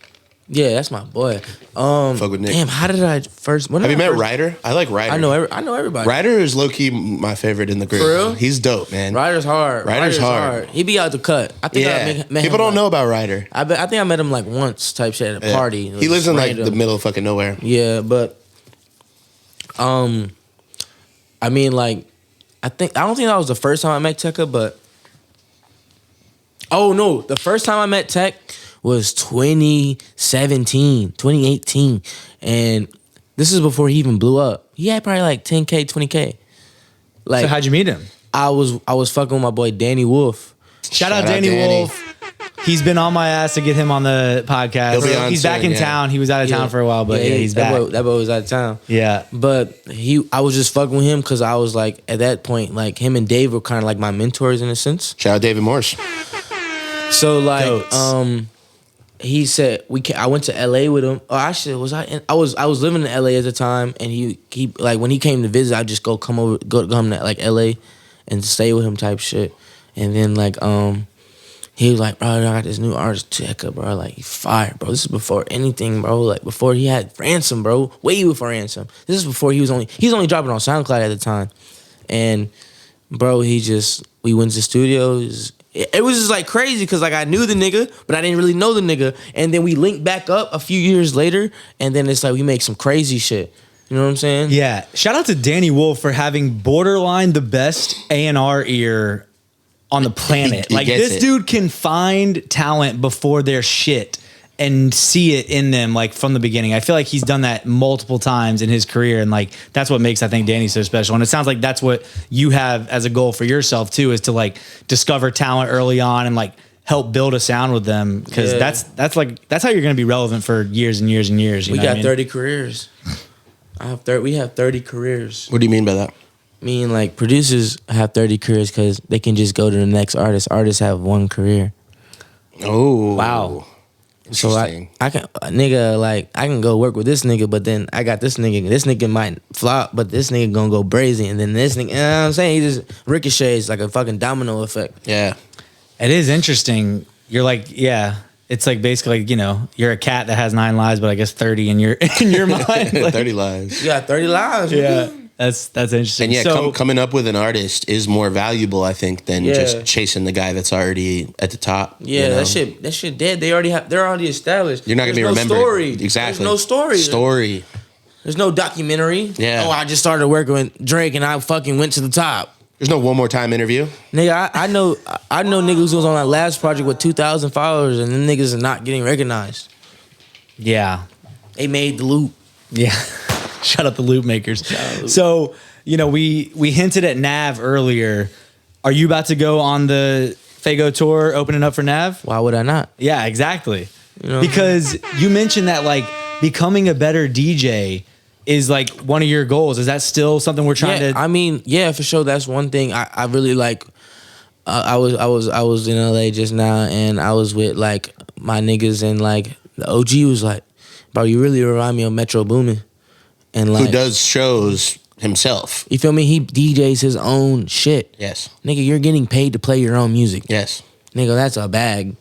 yeah, that's my boy. Fuck with Nick. Damn, how did I first? When Have did you I met first- Ryder? I like Ryder. I know everybody. Ryder is low key my favorite in the group. For real? He's dope, man. Ryder's hard. Ryder's hard. He be out the cut. I think I Yeah. met People him don't know about Ryder. I think I met him like once type shit at a Yeah. party. It He was lives in like random. the middle of fucking nowhere. Yeah, but I mean, like, I don't think that was the first time I met Tecca, but oh no, the first time I met Tech was 2017, 2018. And this is before he even blew up. He had probably like 10K, 20K. Like, So how'd you meet him? I was fucking with my boy Danny Wolf. Shout out Danny Wolf. He's been on my ass to get him on the podcast. He'll be on He's back soon, in town. He was out of town for a while, but yeah, he's that back. That boy was out of town. Yeah. But I was just fucking with him because I was like, at that point, like him and Dave were kind of like my mentors in a sense. Shout out David Morse. So like, Goats. he said I went to LA with him. Oh, actually, I was living in LA at the time, and he like when he came to visit, I'd just go come to like LA and stay with him type shit. And then like he was like, bro, I got this new artist Tecca, bro. Like, he fire, bro. This is before anything, bro. Like before he had Ransom, bro. Way before Ransom. This is before he was only dropping on SoundCloud at the time. And bro, we went to the studios. It was just like crazy because like I knew the nigga, but I didn't really know the nigga. And then we linked back up a few years later, and then it's like we make some crazy shit. You know what I'm saying? Yeah. Shout out to Danny Wolf for having borderline the best A&R ear on the planet. He like gets this it. dude can find talent before they're shit and see it in them like from the beginning. I feel like he's done that multiple times in his career, and like that's what makes I think Danny so special. And it sounds like that's what you have as a goal for yourself too, is to like discover talent early on and like help build a sound with them, because that's how you're going to be relevant for years and years and years. We got 30 careers. We have 30 careers. What do you mean by that? Meaning like producers have 30 careers because they can just go to the next artist. Artists have one career. Oh. Wow. So Interesting. I can go work with this nigga, but then I got this nigga. This nigga might flop, but this nigga gonna go brazy, and then this nigga, you know what I'm saying? He just ricochets like a fucking domino effect. Yeah. It is interesting. You're like, yeah, it's like basically, you know, you're a cat that has 9 lives, but I guess 30 in your mind. Like, 30 lives. You got 30 lives. yeah, that's interesting. And yeah, so, coming up with an artist is more valuable, I think, than just chasing the guy that's already at the top. Yeah, you know? that shit dead. They're already established. You're not gonna be There's remembered. No story. Exactly. There's no story. Story. There's no documentary. Yeah. Oh, I just started working with Drake and I fucking went to the top. There's no one more time interview. Nigga, I know niggas who was on that last project with 2,000 followers, and them niggas are not getting recognized. yeah, They made the loop. yeah. Shout out the loop makers. So, you know, we hinted at Nav earlier. Are you about to go on the Faygo tour, opening up for Nav? Why would I not? Yeah, exactly. You know? Because you mentioned that like becoming a better DJ is like one of your goals. Is that still something we're trying to? I mean, yeah, for sure. That's one thing I really like. I was in LA just now, and I was with like my niggas, and like the OG was like, bro, you really remind me of Metro Boomin, and like Who does shows himself. you feel me? He DJs his own shit. Yes. Nigga, you're getting paid to play your own music. Yes. Nigga, that's a bag.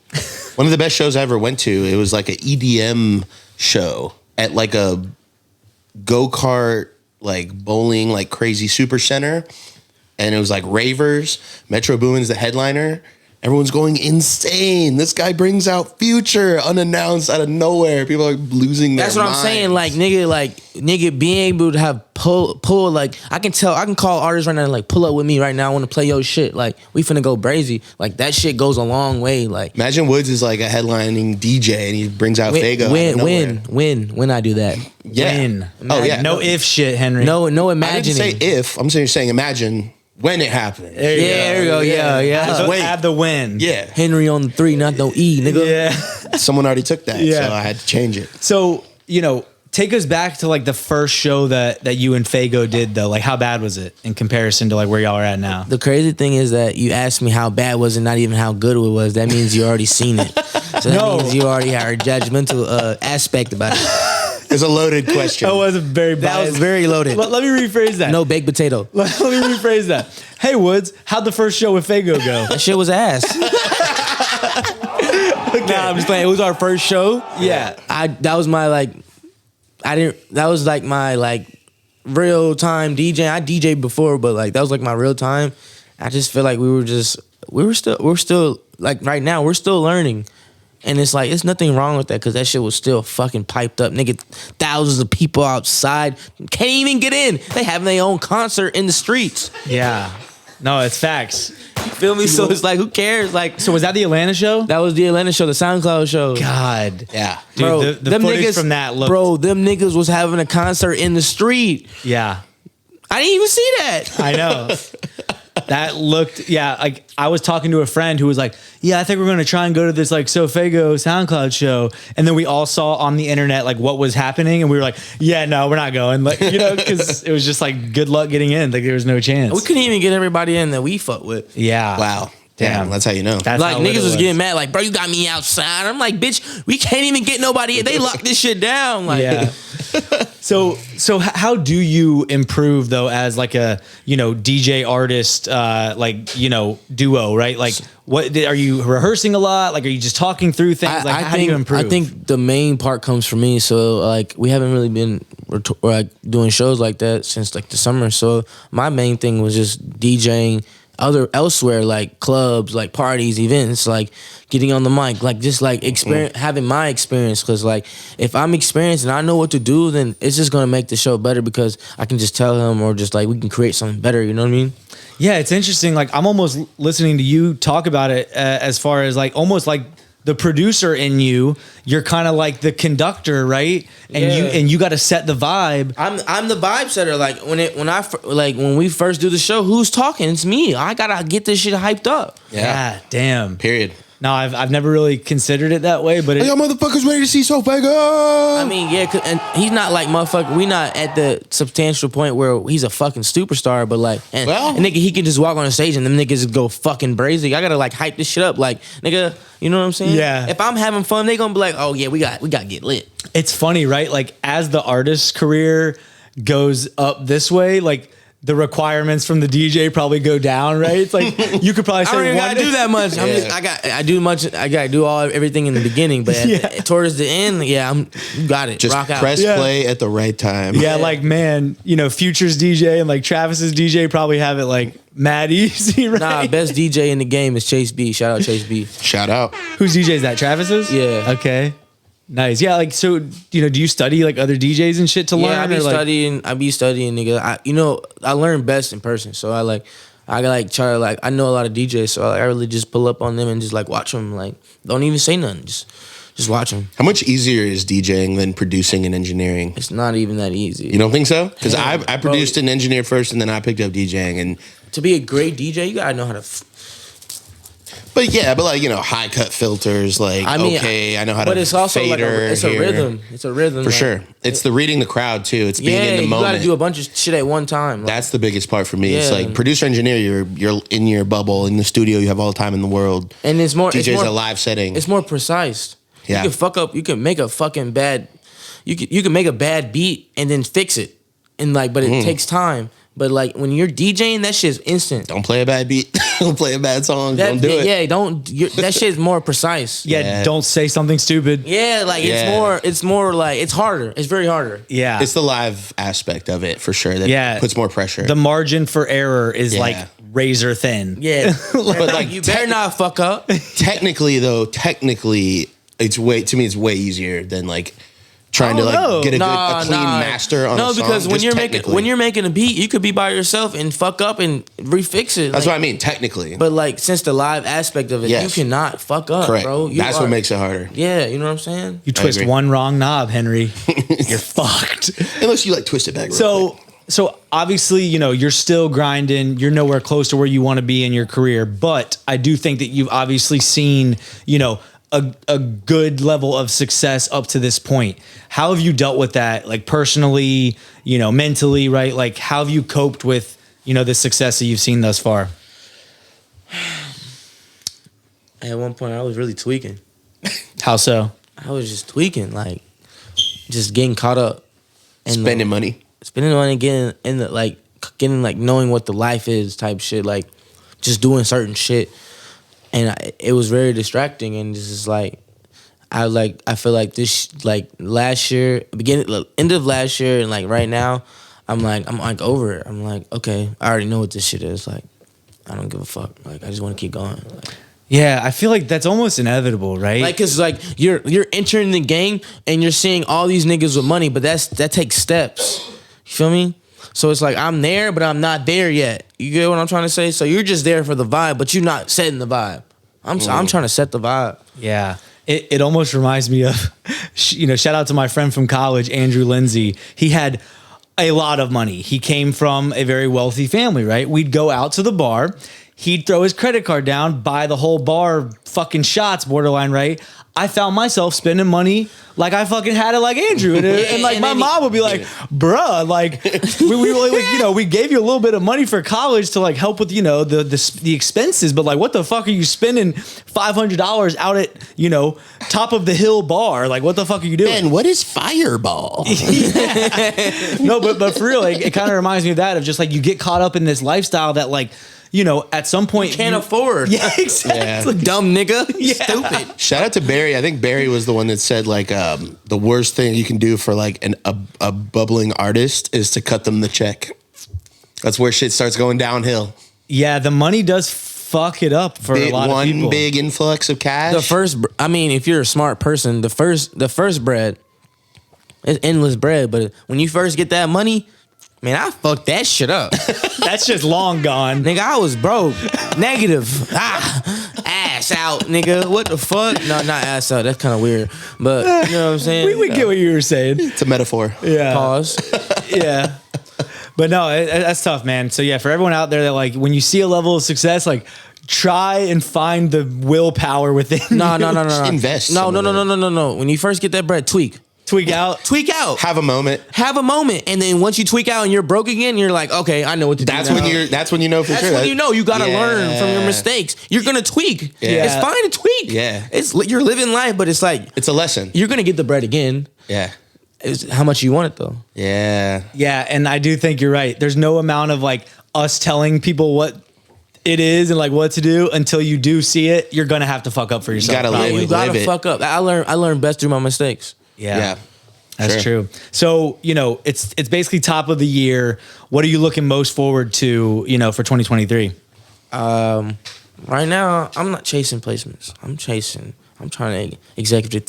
One of the best shows I ever went to, it was like an EDM show at like a go-kart, like bowling, like crazy super center. And it was like ravers. Metro Boomin's the headliner. Everyone's going insane. This guy brings out Future unannounced out of nowhere. People are losing their That's what minds. I'm saying. Like nigga being able to have pull like I can call artists right now like pull up with me right now. I want to play your shit. Like we finna go brazy. Like that shit goes a long way. Like Imagine Woods is like a headlining DJ and he brings out Faygo. when I do that. Yeah. Win. Oh yeah. No if shit, Henry. No I didn't imagining. say if. I'm saying imagine when it happened. There you go. There you go. Yeah. Add the, Wait. add the win. Yeah. Henry on the 3, not no E, nigga. Yeah. Someone already took that, Yeah. so I had to change it. So, you know, take us back to like the first show that you and Faygo did though. Like how bad was it in comparison to like where y'all are at now? The crazy thing is that you asked me how bad was it, not even how good it was. That means you already seen it. So that means you already had a judgmental aspect about it. It's a loaded question. That was very That biased. was very loaded. Let me rephrase that. No baked potato. Let me rephrase that. Hey Woods, how'd the first show with Faygo go? That shit was ass. Nah, I'm just playing. It was our first show. Yeah. That was my real time DJing. I DJ'd before, but like that was like my real time. I just feel like we're still like right now we're still learning. And it's like, it's nothing wrong with that because that shit was still fucking piped up. Nigga, thousands of people outside can't even get in. They having their own concert in the streets. Yeah. No, it's facts. Feel me? So it's like, who cares? Like, So was that the Atlanta show? that was the Atlanta show, the SoundCloud show. God. Yeah. Dude, Bro, the them footage niggas from that looked... Bro, them niggas was having a concert in the street. Yeah. I didn't even see that. I know. That looked, yeah, like I was talking to a friend who was like, yeah, I think we're going to try and go to this like SoFaygo SoundCloud show. And then we all saw on the internet like what was happening. And we were like, yeah, no, we're not going. Like, you know, because it was just like good luck getting in. Like there was no chance. We couldn't even get everybody in that we fuck with. Yeah. Wow. Damn. That's how you know. That's Like how lit niggas it was getting mad, like, bro, you got me outside. I'm like, bitch, we can't even get nobody in. They locked this shit down. Like, Yeah. So how do you improve though as like a, you know, DJ artist, like, you know, duo, right? Like what are you rehearsing a lot? Like, are you just talking through things? Like, how do you improve? I think the main part comes from me. So like, we haven't really been like doing shows like that since like the summer. So my main thing was just DJing elsewhere, like clubs, like parties, events, like getting on the mic, like just like experience, having my experience. Because like if I'm experienced and I know what to do, then it's just gonna make the show better because I can just tell him, or just like we can create something better. You know what I mean? Yeah, it's interesting. Like I'm almost listening to you talk about it as far as like almost like the producer in you. You're kind of like the conductor, right? And you got to set the vibe. I'm the vibe setter. Like when we first do the show, who's talking? It's me. I gotta get this shit hyped up. Yeah, damn. Period. No, I've never really considered it that way, but Are y'all motherfuckers ready to see SoFaygo? I mean, yeah, and he's not like motherfucker. We not at the substantial point where he's a fucking superstar, but like, and nigga, he can just walk on the stage and them niggas go fucking brazy. I gotta like hype this shit up, like nigga, you know what I'm saying? Yeah. If I'm having fun, they gonna be like, oh yeah, we got to get lit. it's funny, right? Like as the artist's career goes up this way, like the requirements from the DJ probably go down, right? It's like you could probably say I don't even gotta do that much. I gotta do everything in the beginning, but towards the end, you got it. Just rock out. press play at the right time. Yeah, like man, you know, Future's DJ and like Travis's DJ probably have it like mad easy, right? Nah, best DJ in the game is Chase B. Shout out Chase B. Shout out. Whose DJ is that? Travis's? Yeah. Okay. Nice. Yeah, like so, you know, do you study like other DJs and shit to learn? I be studying, nigga. I learn best in person. So I try to I know a lot of DJs, so I really just pull up on them and just like watch them. Like don't even say nothing. Just watch them. How much easier is DJing than producing and engineering? It's not even that easy. You don't think so? Because I produced and engineered first, and then I picked up DJing. And to be a great DJ, you gotta know how to. But like, you know, high cut filters. Like I know how to. But it's also fader it's a rhythm. It's a rhythm for sure. It's the reading the crowd too. It's being in the moment. You gotta do a bunch of shit at one time. Like, that's the biggest part for me. It's like producer engineer. You're in your bubble in the studio. You have all the time in the world. And it's more. DJ's a live setting. It's more precise. Yeah. You can fuck up. You can make a fucking bad. You can make a bad beat and then fix it, and but it takes time. But like when you're DJing, that shit's instant. Don't play a bad beat. Don't play a bad song. Don't do it. Yeah, that shit's more precise. Yeah, don't say something stupid. Yeah, it's more like it's harder. It's very harder. Yeah. It's the live aspect of it for sure that puts more pressure. The margin for error is like razor thin. Yeah. But like you better not fuck up. Technically, it's way easier than like trying to get a clean master on a song. No, because when you're making a beat, you could be by yourself and fuck up and refix it. That's what I mean, technically. But like since the live aspect of it, you cannot fuck up, correct, bro. That's what makes it harder. Yeah, you know what I'm saying? You twist one wrong knob, Henry, you're fucked. Unless you like twist it back real quick. So obviously, you know, you're still grinding. You're nowhere close to where you want to be in your career. But I do think that you've obviously seen, you know, a good level of success up to this point. How have you dealt with that? Like personally, you know, mentally, right? Like how have you coped with, you know, the success that you've seen thus far? At one point I was really tweaking. How so? I was just tweaking, like just getting caught up and spending money, getting knowing what the life is type shit, like just doing certain shit. And it was very distracting, and this is I feel like this last year, end of last year, and like right now, I'm over it. I'm like, okay, I already know what this shit is. Like, I don't give a fuck. Like, I just want to keep going. Like, yeah, I feel like that's almost inevitable, right? Like, cause you're entering the game and you're seeing all these niggas with money, but that takes steps. You feel me? So it's like I'm there, but I'm not there yet. You get what I'm trying to say? So you're just there for the vibe, but you're not setting the vibe. I'm trying to set the vibe. Yeah. It almost reminds me of, shout out to my friend from college, Andrew Lindsay. He had a lot of money. He came from a very wealthy family, right? We'd go out to the bar. He'd throw his credit card down, buy the whole bar fucking shots, borderline, right? I found myself spending money like I fucking had it like Andrew. And like my mom would be like, bruh, like we gave you a little bit of money for college to like help with, the expenses, but like what the fuck are you spending $500 out at, top of the hill bar? Like what the fuck are you doing? Man, what is Fireball? No, but for real, like, it kind of reminds me of that, of just like you get caught up in this lifestyle that like, at some point you can't afford. Yeah, exactly. Yeah. Dumb nigga. Yeah. Stupid. Shout out to Barry. I think Barry was the one that said like the worst thing you can do for like a bubbling artist is to cut them the check. That's where shit starts going downhill. Yeah, the money does fuck it up for a lot of people. One big influx of cash. If you're a smart person, the first bread is endless bread. But when you first get that money, man, I fucked that shit up. That's just long gone. Nigga, I was broke. Negative. Ass out, nigga. What the fuck? No, not ass out. That's kind of weird. But, you know what I'm saying? We get what you were saying. It's a metaphor. Yeah. Pause. Yeah. But no, that's tough, man. So yeah, for everyone out there that like, when you see a level of success, like try and find the willpower within No. Just invest. No. When you first get that bread, tweak out. Have a moment. And then once you tweak out and you're broke again, you're like, okay, I know what to do. That's when you know for sure. That's when you know you gotta learn from your mistakes. You're gonna tweak. Yeah. It's fine to tweak. Yeah. You're living life, but it's like It's a lesson. you're gonna get the bread again. Yeah. It's how much you want it though. Yeah. Yeah, and I do think you're right. There's no amount of like us telling people what it is and like what to do until you do see it. You're gonna have to fuck up for yourself. gotta live You gotta live it. fuck up. I learned best through my mistakes. Yeah. That's true. So, it's basically top of the year. What are you looking most forward to, for 2023? Right now, I'm not chasing placements. I'm trying to executive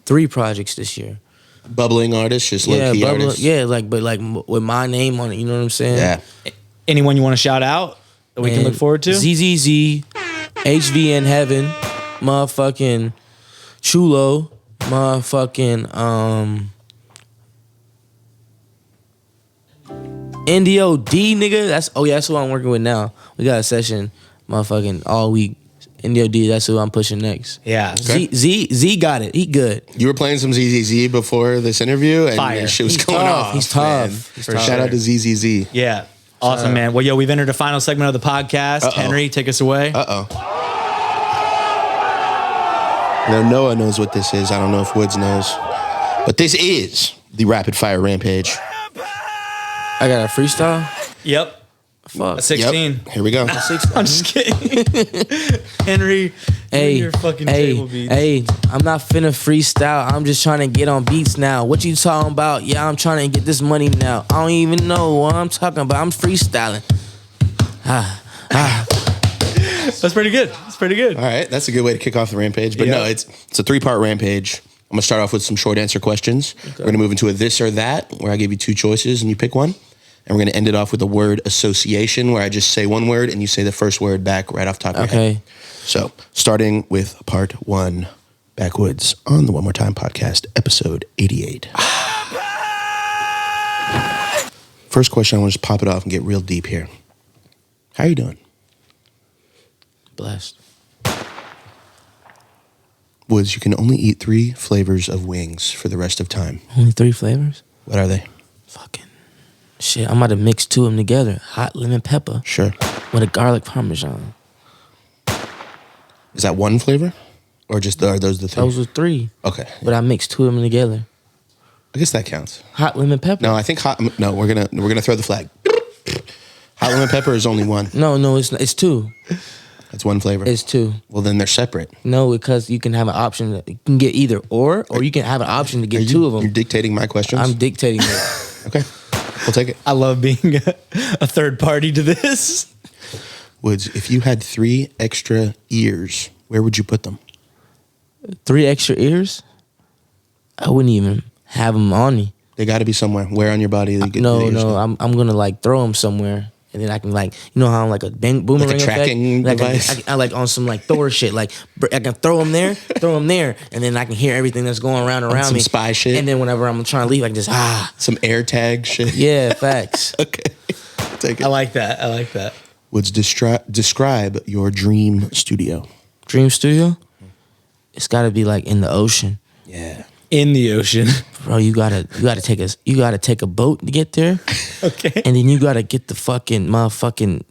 three projects this year. Bubbling artists, just low key artists. Yeah, but with my name on it, you know what I'm saying? Yeah. Anyone you want to shout out that we can look forward to? ZZZ, HV in Heaven, motherfucking Chulo, motherfucking NDOD, nigga. That's who I'm working with now. We got a session, motherfucking all week. NDOD, that's who I'm pushing next. Yeah. Okay. Z got it. He good. You were playing some ZZZ before this interview, and Fire. shit was He's going tough. off. He's tough. Man. He's Shout out to ZZZ. Yeah. Awesome, man. Well, yo, we've entered the final segment of the podcast. Uh-oh. Henry, take us away. Now, Noah knows what this is. I don't know if Woods knows. But this is the Rapid Fire Rampage. I got a freestyle. Yep. Fuck. 16. Yep. Here we go. I'm just kidding. Henry, your fucking table beats. I'm not finna freestyle. I'm just trying to get on beats now. What you talking about? Yeah, I'm trying to get this money now. I don't even know what I'm talking about. I'm freestyling. That's pretty good. That's pretty good. All right. That's a good way to kick off the rampage. But Yeah. no, it's a 3-part rampage. I'm going to start off with some short answer questions. Okay. We're going to move into a this or that, where I give you 2 choices and you pick one. And we're going to end it off with a word association, where I just say one word and you say the first word back right off the top of your head. So, starting with part 1, Bakkwoods on the One More Time podcast, episode 88. First question, I want to just pop it off and get real deep here. How are you doing? Blessed. Woods, you can only eat 3 flavors of wings for the rest of time. Only 3 flavors? What are they? Fucking shit. I'm about to mix 2 of them together. Hot lemon pepper. Sure. With a garlic parmesan. Is that one flavor? Or just are those the 3? Those were 3. Okay. But I mixed 2 of them together. I guess that counts. Hot lemon pepper. No, I think we're gonna throw the flag. Hot lemon pepper is only one. No, it's 2. That's one flavor. It's 2. Well, then they're separate. No, because you can have an option. You can get either or you can have an option to get 2 of them. You're dictating my questions? I'm dictating it. Okay. We'll take it. I love being a third party to this. Woods, if you had 3 extra ears, where would you put them? 3 extra ears? I wouldn't even have them on me. They got to be somewhere. Where on your body? No, I'm gonna like throw them somewhere, and then I can like, you know how I'm like a boomerang like a tracking effect? device. I like on some like Thor shit. Like I can throw them there, and then I can hear everything that's going around some me. Spy shit. And then whenever I'm trying to leave, I can just some air tag shit. Yeah, facts. Okay, take it. I like that. Woods, describe your dream studio. Dream studio. It's got to be like in the ocean. Yeah. In the ocean. Bro, you gotta take a boat to get there. Okay. And then you gotta get the fucking motherfucking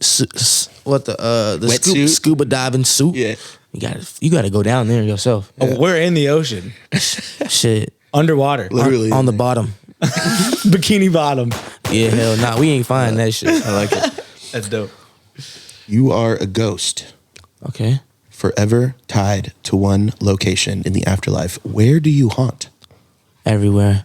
Wetsuit? scuba diving suit. Yeah. You gotta go down there yourself. Oh, we're in the ocean. Shit. Underwater. Literally. On the bottom. Bikini bottom. Yeah, hell nah. We ain't find that shit. I like it. That's dope. You are a ghost, Okay. forever tied to one location in the afterlife. Where do you haunt? Everywhere.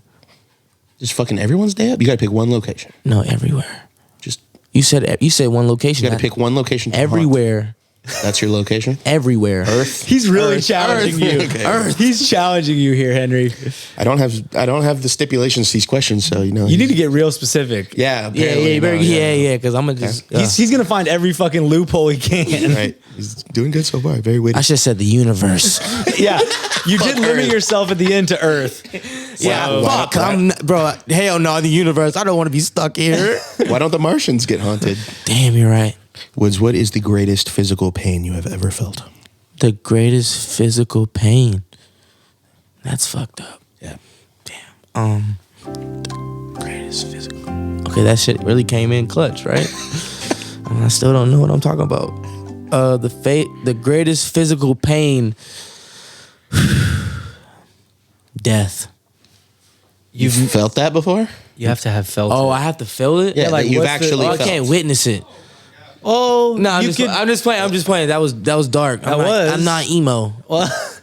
Just fucking everyone's day up? You got to pick one location. No, everywhere. Just, You said one location. you got to pick one location to haunt. everywhere. That's your location? Everywhere. Earth? He's really Earth. challenging Earth. you. Okay. Earth. He's challenging you here, Henry. I don't have the stipulations to these questions, so you know. You need to get real specific. Yeah, Yeah, apparently, you better, no, yeah, because I'm gonna just. He's gonna find every fucking loophole he can. Right. He's doing good so far. Very witty. I should have said the universe. Yeah. You did limit Earth. yourself at the end to Earth. Yeah, So- fuck. Bro, hell no, the universe. I don't want to be stuck here. Why don't the Martians get haunted? Damn, you're right. Woods, what is the greatest physical pain you have ever felt? The greatest physical pain. That's fucked up. Yeah. Damn. Greatest physical. Okay, that shit really came in clutch, right? I still don't know what I'm talking about. The greatest physical pain. Death. You've felt that before? You have to have felt Oh, it. I have to feel it. Yeah, like, that you've what's the- actually I felt. can't witness it. Oh, No, I'm you just, could- I'm just playing. I'm just playing. That was dark. That was. I'm not emo.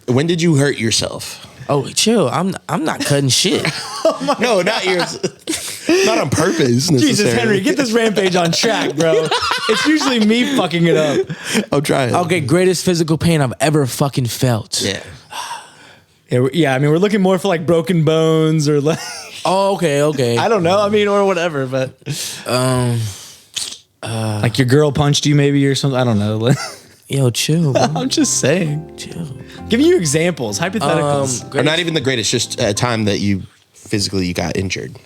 When did you hurt yourself? Oh, chill. I'm not cutting shit. No, not yours. Not on purpose. Jesus, necessarily. Henry, get this rampage on track, bro. It's usually me fucking it up. I'll try it. Okay, greatest physical pain I've ever fucking felt. Yeah. Yeah, I mean, we're looking more for like broken bones or like, Oh, okay. I don't know. I mean, or whatever, but like your girl punched you maybe or something. I don't know. Yo, chill, bro. I'm just saying. Chill. Giving you examples, hypotheticals. Or not even the greatest, just a time that you physically got injured.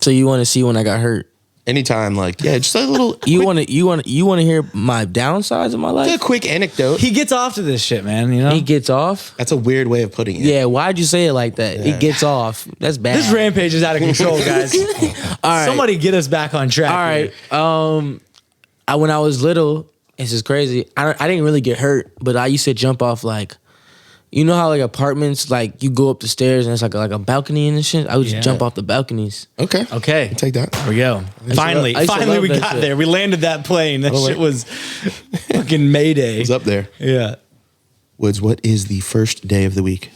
So you want to see when I got hurt? Anytime, like, yeah, just a little, You want to hear my downsides of my a life? quick anecdote. He gets off to this shit, man. You know, He gets off. That's a weird way of putting it. Yeah, why'd you say it like that? He gets off. That's bad. this rampage is out of control, guys. All right. Somebody get us back on track. All right. here. When I was little, this is crazy. I didn't really get hurt, but I used to jump off like, you know how like apartments, like you go up the stairs and it's like a balcony and shit. I would just Yeah. jump off the balconies. Okay. Okay. I'll take that. There we go. Finally, I used to finally love we that got shit. there. We landed that plane. That Oh, shit wait. was fucking Mayday. It was up there. Yeah. Woods, what is the first day of the week?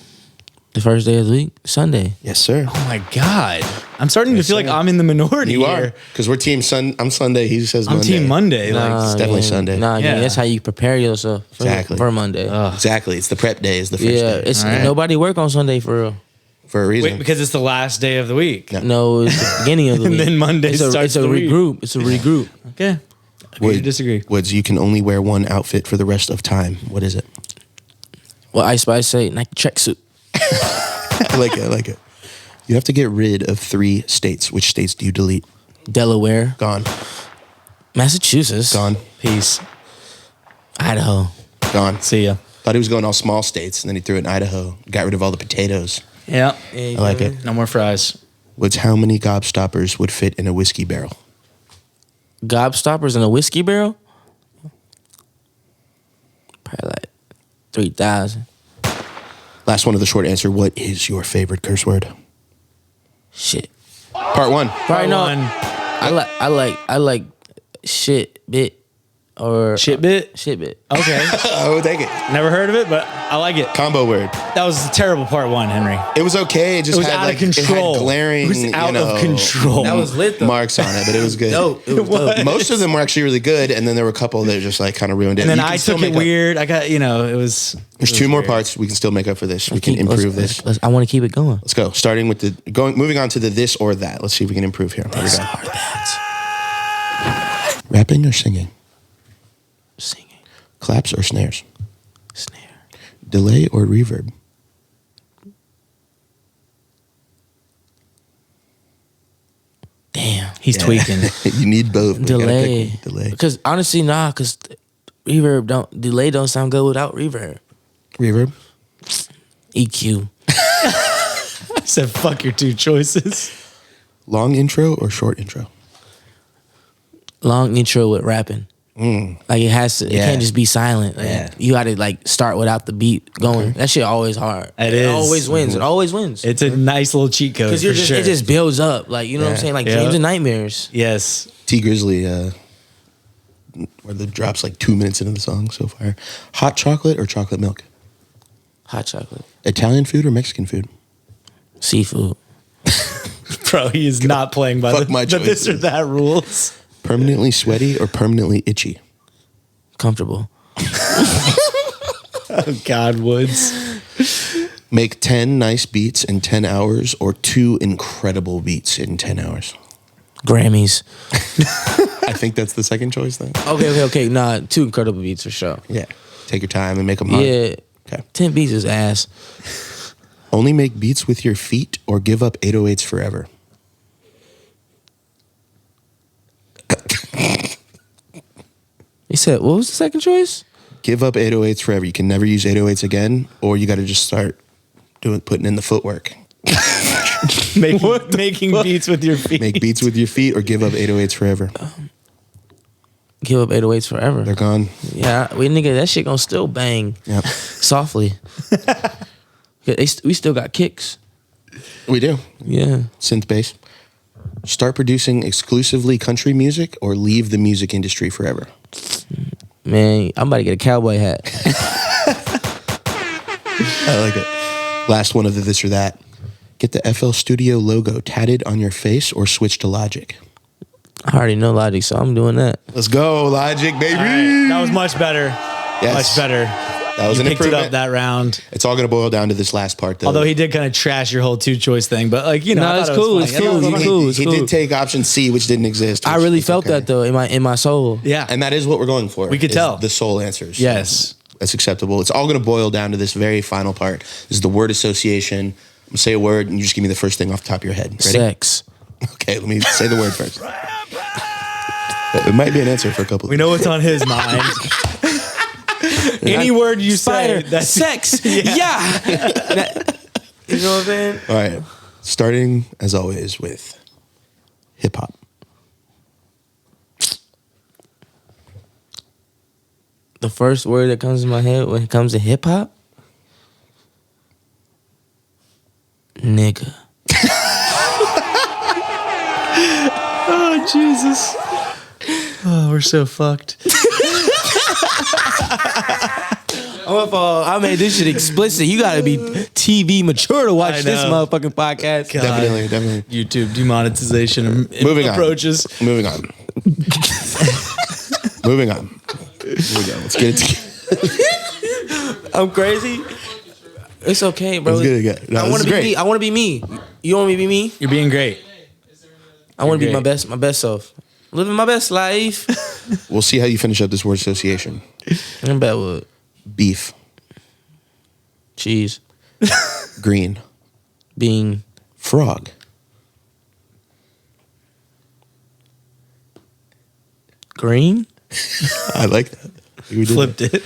The first day of the week, Sunday. Yes, sir. Oh my God. I'm starting to feel like I'm in the minority You here. are. Because we're team I'm Sunday. He says I'm Monday. team Monday. It's definitely Sunday. Nah, Yeah. that's how you prepare yourself for, Exactly. for Monday. Exactly. It's the prep day is the first Yeah, day. it's All right. nobody work on Sunday for real. For a reason. Wait, because it's the last day of the week. Yeah. No, it's the beginning of the And week. then Monday it's a, starts it's a the week. regroup. It's a regroup. Okay. Agree to disagree. Woods, you can only wear one outfit for the rest of time. What is it? Well, Ice Spice say Nike tracksuit. I like it. I like it. You have to get rid of 3 states. Which states do you delete? Delaware, Gone. Massachusetts, Gone. Peace. Idaho. Gone. See ya. Thought he was going all small states, and then he threw it in Idaho. Got rid of all the potatoes. Yeah. I like it. No more fries. Woods, how many gobstoppers would fit in a whiskey barrel? Gobstoppers in a whiskey barrel? Probably like 3,000. Last one of the short answer. What is your favorite curse word? Shit. Part 1. Probably Part no. one. I like shit, bit. or Shit bit? Shit bit. Okay. I would take it. Never heard of it, but I like it. Combo word. That was a terrible part one, Henry. It was okay. It just It was had out like of control. It had glaring, It was out of control. That was lit though. marks on it, but it was good. Dope. It was dope. Most of them were actually really good, and then there were a couple that just like kind of ruined it. And then You can I still took it make up. weird. I got, it was. There's two more parts. We can still make up for this. We can improve this. I want to keep it going. Let's go. Starting with moving on to the this or that. Let's see if we can improve here. Here we go. Or that. Rapping or singing? Singing. Claps or snares? Snare. Delay or reverb? Damn. He's tweaking. You need both. but you gotta pick Delay. one. Delay. Because honestly, because delay don't sound good without reverb. Reverb. EQ. I said, fuck your two choices. Long intro or short intro? Long intro with rapping. Like it has to. It Yeah. can't just be silent. Like, Yeah. You got to like start without the beat going. That shit always hard. It It is. always wins. It always wins. It's a nice little cheat code. Because For it just builds up. Like you know what I'm saying? Like Yeah. dreams and nightmares. Yes. T Grizzly, where the drops like 2 minutes into the song so far. Hot chocolate or chocolate milk? Hot chocolate. Italian food or Mexican food? Seafood. Bro, he is not playing by Fuck my the this or choices. that rules. Permanently sweaty or permanently itchy? Comfortable. Oh, God, Woods. Make 10 nice beats in 10 hours or 2 incredible beats in 10 hours? Grammys. I think that's the second choice then. Okay. Nah, 2 incredible beats for sure. Yeah. Take your time and make them hard. Yeah. Okay. 10 beats is ass. Only make beats with your feet or give up 808s forever? You said, what was the second choice? Give up 808s forever. You can never use 808s again, or you got to just start putting in the footwork. Making beats with your feet. Make beats with your feet or give up 808s forever. Give up 808s forever. They're gone. Yeah, that shit gonna still bang Yep. softly. We still got kicks. We do. Yeah. Synth bass. Start producing exclusively country music or leave the music industry forever. Man, I'm about to get a cowboy hat. I like it. Last one of the this or that. Get the FL Studio logo tatted on your face or switch to Logic. I already know Logic, so I'm doing that. Let's go, Logic, baby. All right, that was much better. Yes. Much better. That was You an picked it improvement. up that round. It's all going to boil down to this last part, though. Although he did kind of trash your whole two choice thing, but like No, I it's thought it was cool, funny. it's I thought it cool, was it's funny. cool. He did take option C, which didn't exist. I which really is felt okay. that though in my soul. Yeah, And that is what we're going for. We could is tell. the soul answers. Yes. That's acceptable. It's all going to boil down to this very final part. This is the word association. I'm going to say a word, and you just give me the first thing off the top of your head. Ready? Sex. Okay, let me say the word first. It might be an answer for a couple. we know what's on his mind. Any word you say, Spider. that's Sex. Yeah. You know what I'm saying? All right. Starting, as always, with hip-hop. The first word that comes to my head when it comes to hip hop? Nigga. Oh, Jesus. Oh, we're so fucked. I made this shit explicit. You gotta be TV mature to watch I this know. motherfucking podcast. God. Definitely. YouTube demonetization Moving on. approaches. Moving on. Moving on. Here we go. Let's get it together. I'm crazy. It's okay, bro. Let's get it together. No, I this want is to be great. me. I want to be me. You want me to be me? You're being great. I want to be great. my best self. Living my best life. We'll see how you finish up this word association. And Bedwood. Beef. Cheese. Green. Bean. Frog. Green. I like that. We did Flipped it.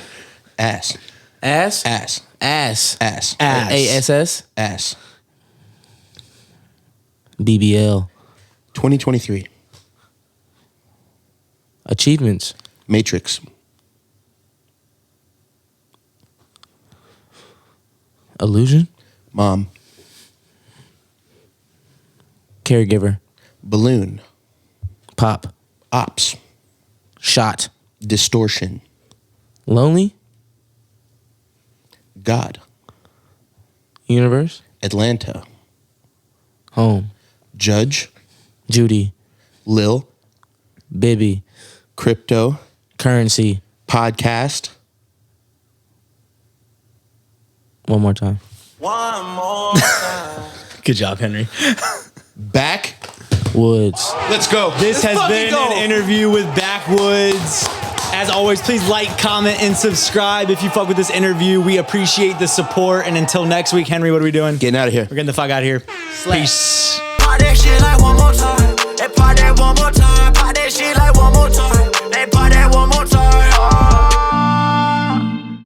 Ass. Ass. Ass. Ass. Ass. Ass. ASS. Ass. BBL. 2023. Achievements. Matrix. Illusion. Mom. Caregiver. Balloon. Pop. Ops. Shot. Distortion. Lonely. God. Universe. Atlanta. Home. Judge. Judy. Lil. Bibby. Crypto. Currency. Podcast. One more time. Good job, Henry. Woods. Let's go. This has been an interview with Bakkwoods. As always, please like, comment, and subscribe if you fuck with this interview. We appreciate the support. And until next week, Henry, what are we doing? Getting out of here. We're getting the fuck out of here. Peace. Pop that shit like one more time. And pop that one more time.